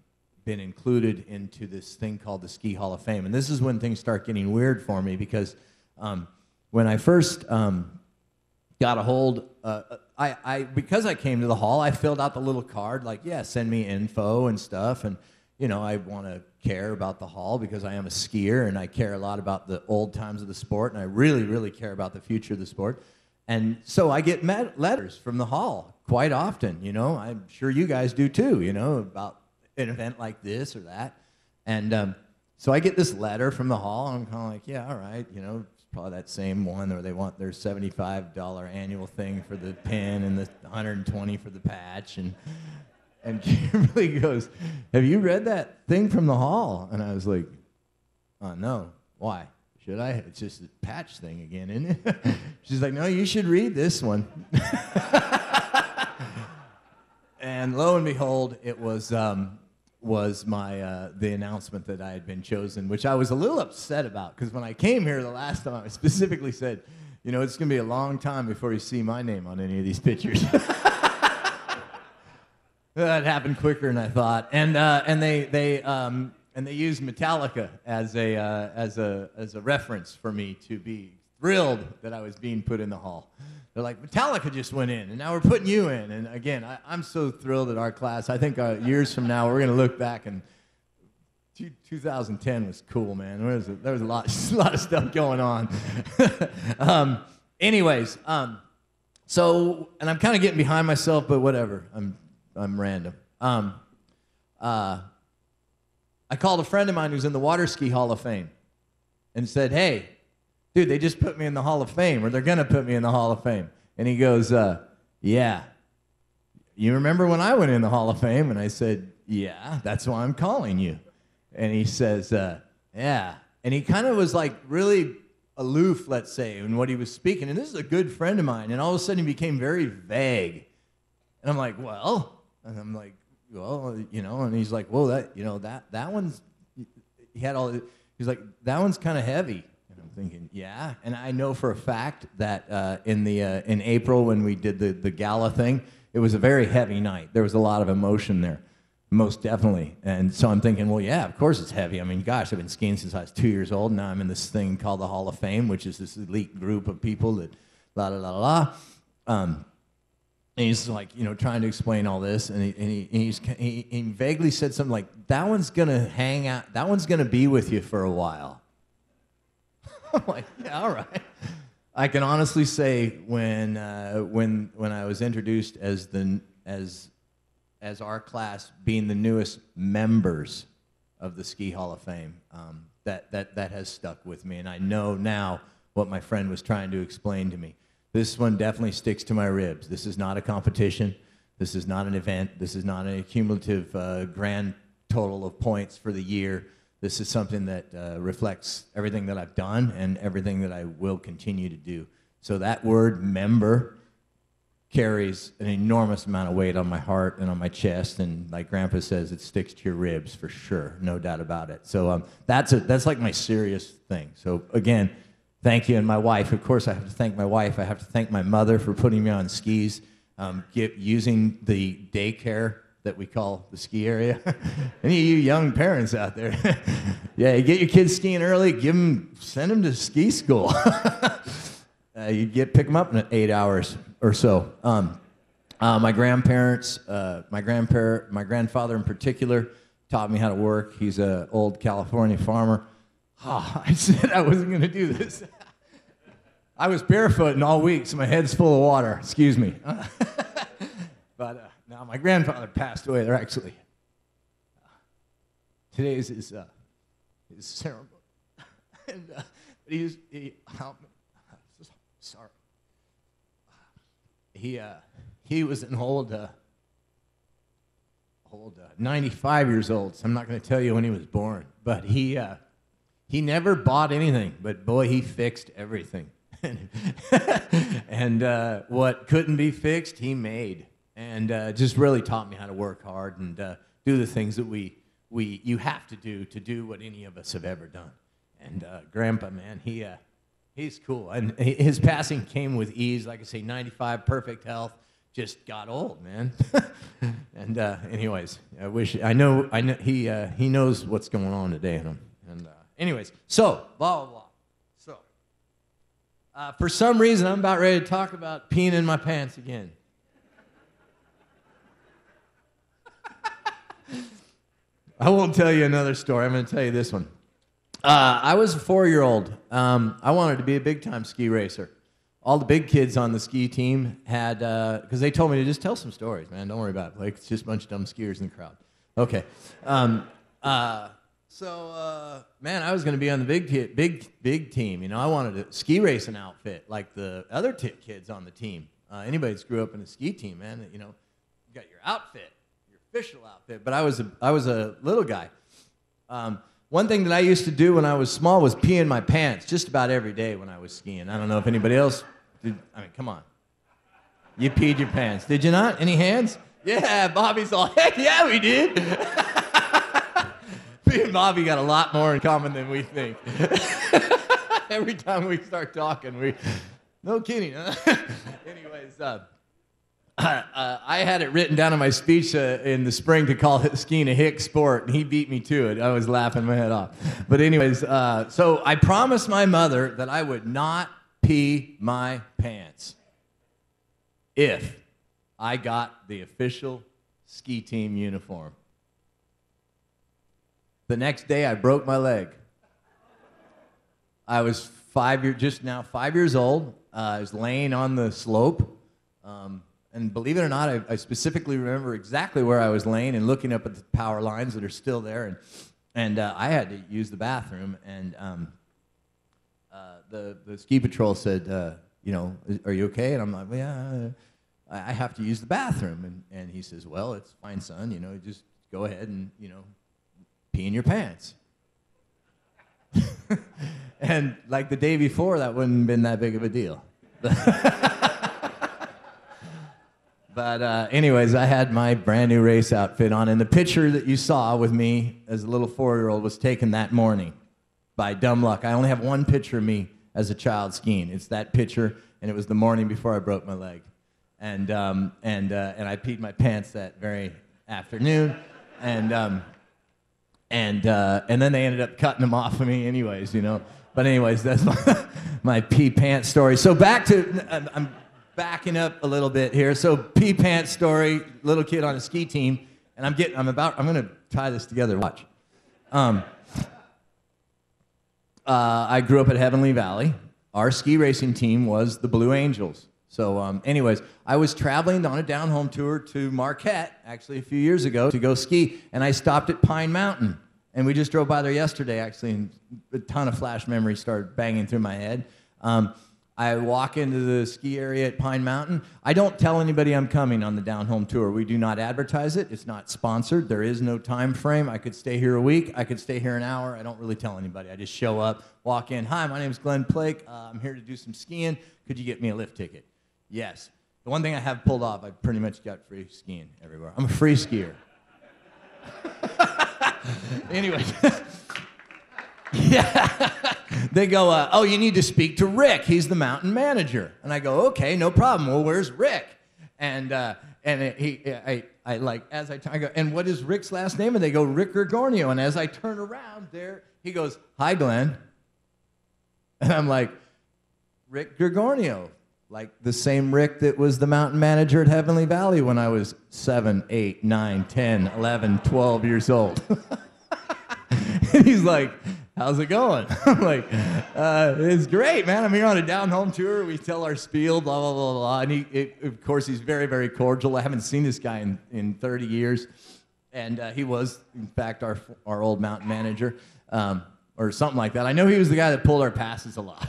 been included into this thing called the Ski Hall of Fame. And this is when things start getting weird for me, because when I first got a hold, because I came to the hall, I filled out the little card, like, yeah, send me info and stuff, and you know, I want to care about the Hall because I am a skier and I care a lot about the old times of the sport, and I really, really care about the future of the sport. And so I get letters from the Hall quite often, you know. I'm sure you guys do too, you know, about an event like this or that. And so I get this letter from the Hall, and I'm kind of like, yeah, all right, you know, it's probably that same one where they want their $75 annual thing for the pin and the $120 for the patch. And Kimberly goes, have you read that thing from the Hall? And I was like, oh, no. Why? Should I? It's just a patch thing again, isn't it? She's like, no, you should read this one. And lo and behold, it was my the announcement that I had been chosen, which I was a little upset about, because when I came here the last time, I specifically said, you know, it's going to be a long time before you see my name on any of these pictures. That happened quicker than I thought, and they used Metallica as a reference for me to be thrilled that I was being put in the Hall. They're like, Metallica just went in, and now we're putting you in. And again, I'm so thrilled at our class. I think years from now we're going to look back and 2010 was cool, man. There was a lot of stuff going on. Anyways, so, and I'm kind of getting behind myself, but whatever. I'm random. I called a friend of mine who's in the Water Ski Hall of Fame and said, hey, dude, they just put me in the Hall of Fame, or they're going to put me in the Hall of Fame. And he goes, yeah. You remember when I went in the Hall of Fame? And I said, yeah, that's why I'm calling you. And he says, yeah. And he kind of was like really aloof, let's say, in what he was speaking. And this is a good friend of mine. And all of a sudden he became very vague. And I'm like, well, and I'm like, well, you know, and he's like, well, that one's, he's like, that one's kind of heavy. And I'm thinking, yeah. And I know for a fact that in April when we did the gala thing, it was a very heavy night. There was a lot of emotion there, most definitely. And so I'm thinking, well, yeah, of course it's heavy. I mean, gosh, I've been skiing since I was 2 years old. Now I'm in this thing called the Hall of Fame, which is this elite group of people that and he's like, you know, trying to explain all this, and he vaguely said something like, that one's gonna hang out, that one's gonna be with you for a while. I'm like, yeah, all right. I can honestly say when I was introduced as our class being the newest members of the Ski Hall of Fame, that has stuck with me, and I know now what my friend was trying to explain to me. This one definitely sticks to my ribs. This is not a competition. This is not an event. This is not a cumulative grand total of points for the year. This is something that reflects everything that I've done and everything that I will continue to do. So that word, member, carries an enormous amount of weight on my heart and on my chest. And like Grandpa says, it sticks to your ribs for sure, no doubt about it. So that's like my serious thing. So again, thank you. And my wife, of course, I have to thank my wife. I have to thank my mother for putting me on skis, using the daycare that we call the ski area. Any of you young parents out there, yeah, you get your kids skiing early, send them to ski school. You pick them up in 8 hours or so. My grandparents, my grandfather in particular, taught me how to work. He's an old California farmer. Oh, I said I wasn't going to do this. I was barefooting all week, so my head's full of water. Excuse me. But now my grandfather passed away. They're actually today's his ceremony, and he helped me. Sorry. He was an old 95 years old. So I'm not going to tell you when he was born, but he never bought anything, but boy, he fixed everything. And what couldn't be fixed, he made. And just really taught me how to work hard and do the things that you have to do what any of us have ever done. And Grandpa, man, he's cool. And his passing came with ease. Like I say, 95, perfect health. Just got old, man. And anyways, I know he knows what's going on today in him. And anyways, so blah blah blah. So for some reason, I'm about ready to talk about peeing in my pants again. I won't tell you another story. I'm going to tell you this one. I was a 4-year-old. I wanted to be a big-time ski racer. All the big kids on the ski team had, because they told me to just tell some stories, man. Don't worry about it. Like, it's just a bunch of dumb skiers in the crowd. Okay. Man, I was going to be on the big team. You know, I wanted a ski racing outfit like the other kids on the team. Anybody that's grew up in a ski team, man, you know, you got your outfit, your official outfit. But I was a little guy. One thing that I used to do when I was small was pee in my pants just about every day when I was skiing. I don't know if anybody else did. I mean, come on. You peed your pants. Did you not? Any hands? Yeah, Bobby's all, heck yeah, we did. Me and Bobby got a lot more in common than we think. Every time we start talking, no kidding, huh? Anyways, I had it written down in my speech in the spring to call skiing a hick sport, and he beat me to it. I was laughing my head off. But anyways, so I promised my mother that I would not pee my pants if I got the official ski team uniform. The next day, I broke my leg. I was 5 years old. I was laying on the slope. And believe it or not, I specifically remember exactly where I was laying and looking up at the power lines that are still there. And I had to use the bathroom. And the ski patrol said, you know, are you okay? And I'm like, well, yeah, I have to use the bathroom. And he says, well, it's fine, son. You know, just go ahead and, you know, pee in your pants. And like the day before, that wouldn't have been that big of a deal. But anyways, I had my brand new race outfit on, and the picture that you saw with me as a little 4-year-old was taken that morning by dumb luck. I only have one picture of me as a child skiing. It's that picture, and it was the morning before I broke my leg. And I peed my pants that very afternoon, and then they ended up cutting them off of me anyways, you know. But anyways, that's my pee pants story. So back to, I'm backing up a little bit here. So pee pants story, little kid on a ski team, and I'm going to tie this together. Watch. I grew up at Heavenly Valley. Our ski racing team was the Blue Angels. So anyways, I was traveling on a down-home tour to Marquette, actually a few years ago, to go ski, and I stopped at Pine Mountain. And we just drove by there yesterday, actually, and a ton of flash memories started banging through my head. I walk into the ski area at Pine Mountain. I don't tell anybody I'm coming on the down-home tour. We do not advertise it. It's not sponsored. There is no time frame. I could stay here a week. I could stay here an hour. I don't really tell anybody. I just show up, walk in. Hi, my name is Glenn Plake. I'm here to do some skiing. Could you get me a lift ticket? Yes. The one thing I have pulled off, I've pretty much got free skiing everywhere. I'm a free skier. Anyway, yeah, they go, oh, you need to speak to Rick. He's the mountain manager. And I go, okay, no problem. Well, where's Rick? And I go, and what is Rick's last name? And they go, Rick Gregornio. And as I turn around there, he goes, hi, Glenn. And I'm like, Rick Gregornio. Like the same Rick that was the mountain manager at Heavenly Valley when I was 7, 8, 9, 10, 11, 12 years old. And he's like, how's it going? I'm like, it's great, man. I'm here on a down-home tour. We tell our spiel, blah, blah, blah, blah. And of course, he's very, very cordial. I haven't seen this guy in 30 years. And he was, in fact, our old mountain manager. Or something like that. I know he was the guy that pulled our passes a lot.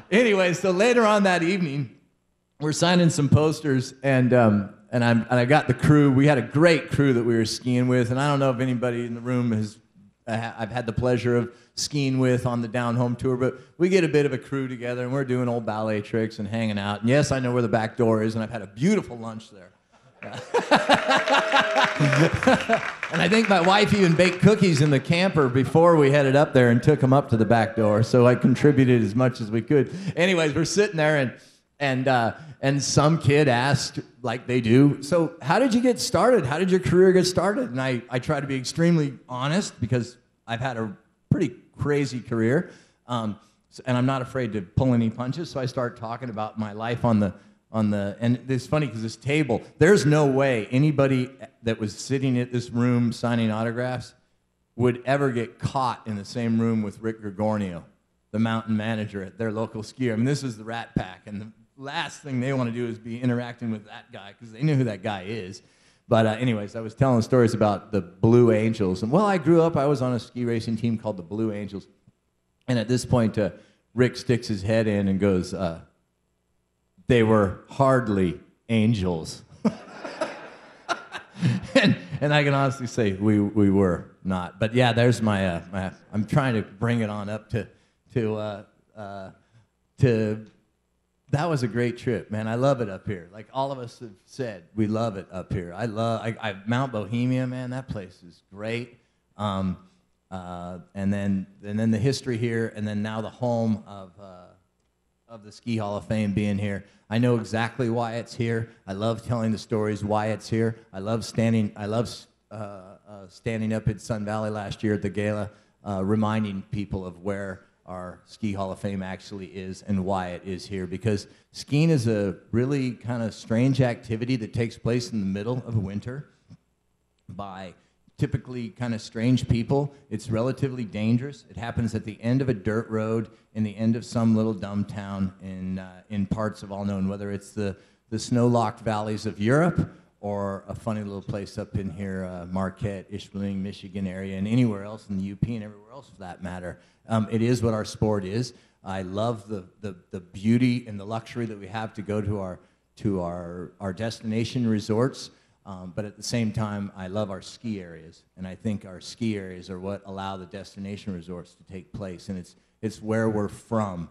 Anyway, so later on that evening, we're signing some posters, and I got the crew. We had a great crew that we were skiing with, and I don't know if anybody in the room I've had the pleasure of skiing with on the down-home tour, but we get a bit of a crew together, and we're doing old ballet tricks and hanging out. And yes, I know where the back door is, and I've had a beautiful lunch there. And I think my wife even baked cookies in the camper before we headed up there and took them up to the back door, so I contributed as much as we could. Anyways, we're sitting there, and some kid asked, like they do, so how did you get started? How did your career get started? And I try to be extremely honest because I've had a pretty crazy career, and I'm not afraid to pull any punches, so I start talking about my life on on the, and it's funny because this table, there's no way anybody that was sitting at this room signing autographs would ever get caught in the same room with Rick Gregornio, the mountain manager at their local skier. I mean, this is the Rat Pack, and the last thing they want to do is be interacting with that guy because they know who that guy is. But anyways, I was telling stories about the Blue Angels. And while I grew up, I was on a ski racing team called the Blue Angels. And at this point, Rick sticks his head in and goes, they were hardly angels. and I can honestly say we were not. But yeah, there's my, I'm trying to bring it on up to that was a great trip, man. I love it up here. Like all of us have said, we love it up here. Mount Bohemia, man, that place is great. And then the history here, and then now the home of the Ski Hall of Fame being here. I know exactly why it's here. I love telling the stories why it's here. I love standing up in Sun Valley last year at the gala, reminding people of where our Ski Hall of Fame actually is and why it is here, because skiing is a really kind of strange activity that takes place in the middle of winter by typically kind of strange people. It's relatively dangerous. It happens at the end of a dirt road in the end of some little dumb town in parts of all known, whether it's the snow-locked valleys of Europe or a funny little place up in here, Marquette, Ishpeming, Michigan area, and anywhere else in the UP and everywhere else for that matter. It is what our sport is. I love the beauty and the luxury that we have to go to our destination resorts, but at the same time, I love our ski areas, and I think our ski areas are what allow the destination resorts to take place, and it's where we're from.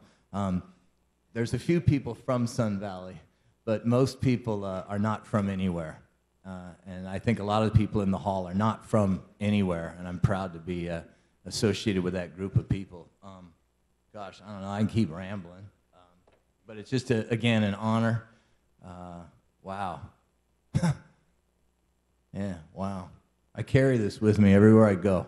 There's a few people from Sun Valley, but most people are not from anywhere. And I think a lot of the people in the hall are not from anywhere, and I'm proud to be associated with that group of people. Gosh, I don't know, I can keep rambling. But it's just, again, an honor. Wow. Yeah, wow. I carry this with me everywhere I go.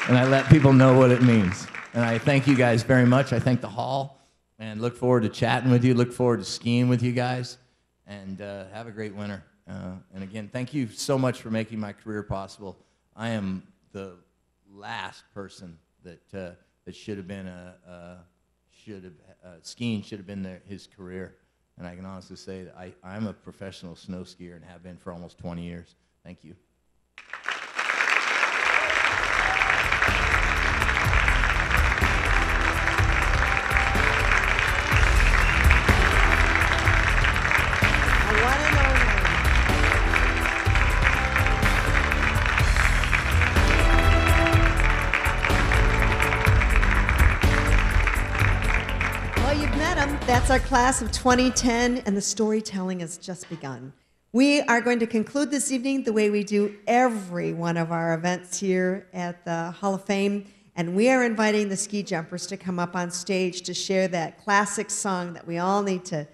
And I let people know what it means. And I thank you guys very much. I thank the hall and look forward to chatting with you, look forward to skiing with you guys, and have a great winter. And again, thank you so much for making my career possible. I am the last person that should have been skiing should have been his career. And I can honestly say that I'm a professional snow skier and have been for almost 20 years. Thank you. That's our class of 2010, and the storytelling has just begun. We are going to conclude this evening the way we do every one of our events here at the Hall of Fame, and we are inviting the ski jumpers to come up on stage to share that classic song that we all need to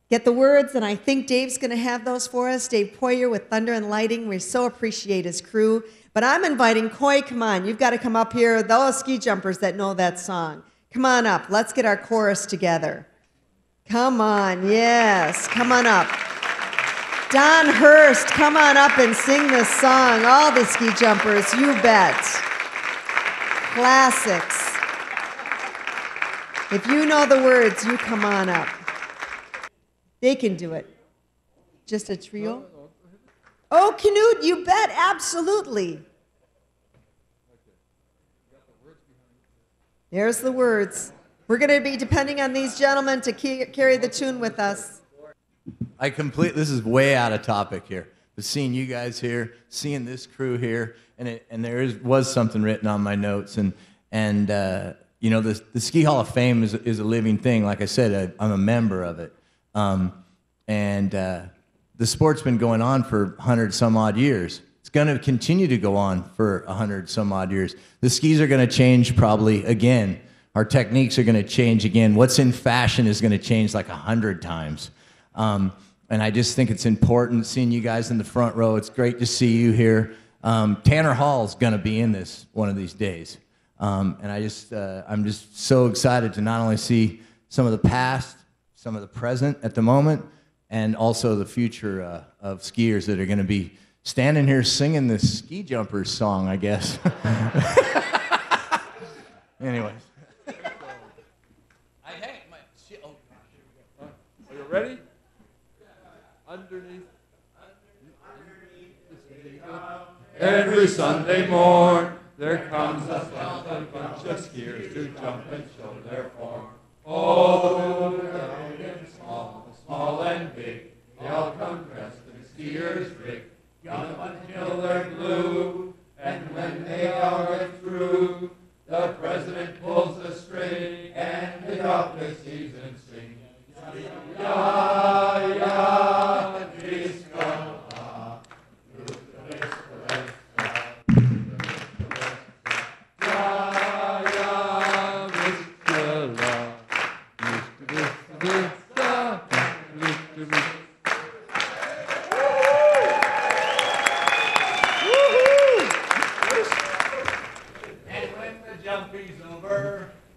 get the words, and I think Dave's going to have those for us. Dave Poyer with Thunder and Lighting. We so appreciate his crew. But I'm inviting Coy, come on. You've got to come up here, those ski jumpers that know that song. Come on up. Let's get our chorus together. Come on, yes, come on up. Don Hurst, come on up and sing this song. All the ski jumpers, you bet. Classics. If you know the words, you come on up. They can do it. Just a trio? Oh, Knut, you bet, absolutely. There's the words. We're going to be depending on these gentlemen to carry the tune with us. This is way out of topic here. But seeing you guys here, seeing this crew here, and was something written on my notes, and you know, the Ski Hall of Fame is a living thing. Like I said, I'm a member of it, and the sport's been going on for 100 some odd years. It's going to continue to go on for 100 some odd years. The skis are going to change probably again. Our techniques are going to change again. What's in fashion is going to change like 100 times. And I just think it's important seeing you guys in the front row. It's great to see you here. Tanner Hall's going to be in this one of these days. And I'm just so excited to not only see some of the past, some of the present at the moment, and also the future of skiers that are going to be standing here singing this ski jumpers song, I guess. Anyways. Are you ready? Underneath. Every Sunday morn, there comes a bunch of skiers to jump and show their form. Oh, big and small and big, they all come dressed in skiers' rig. Jump until they're blue, and when they all get through, the president pulls the string, and they off the season sing. Ya, ya, disco.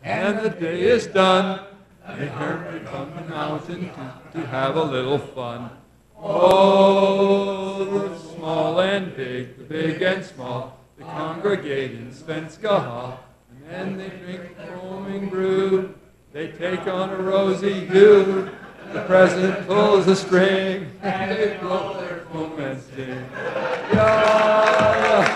And the day is done, they hurry from the mountain to have a little fun. Oh, the small and big, the big and small, they congregate in Svenska Hall, and then they drink foaming brew. They take on a rosy hue. The president pulls a string, and they blow their foam and sing. Yeah, yeah.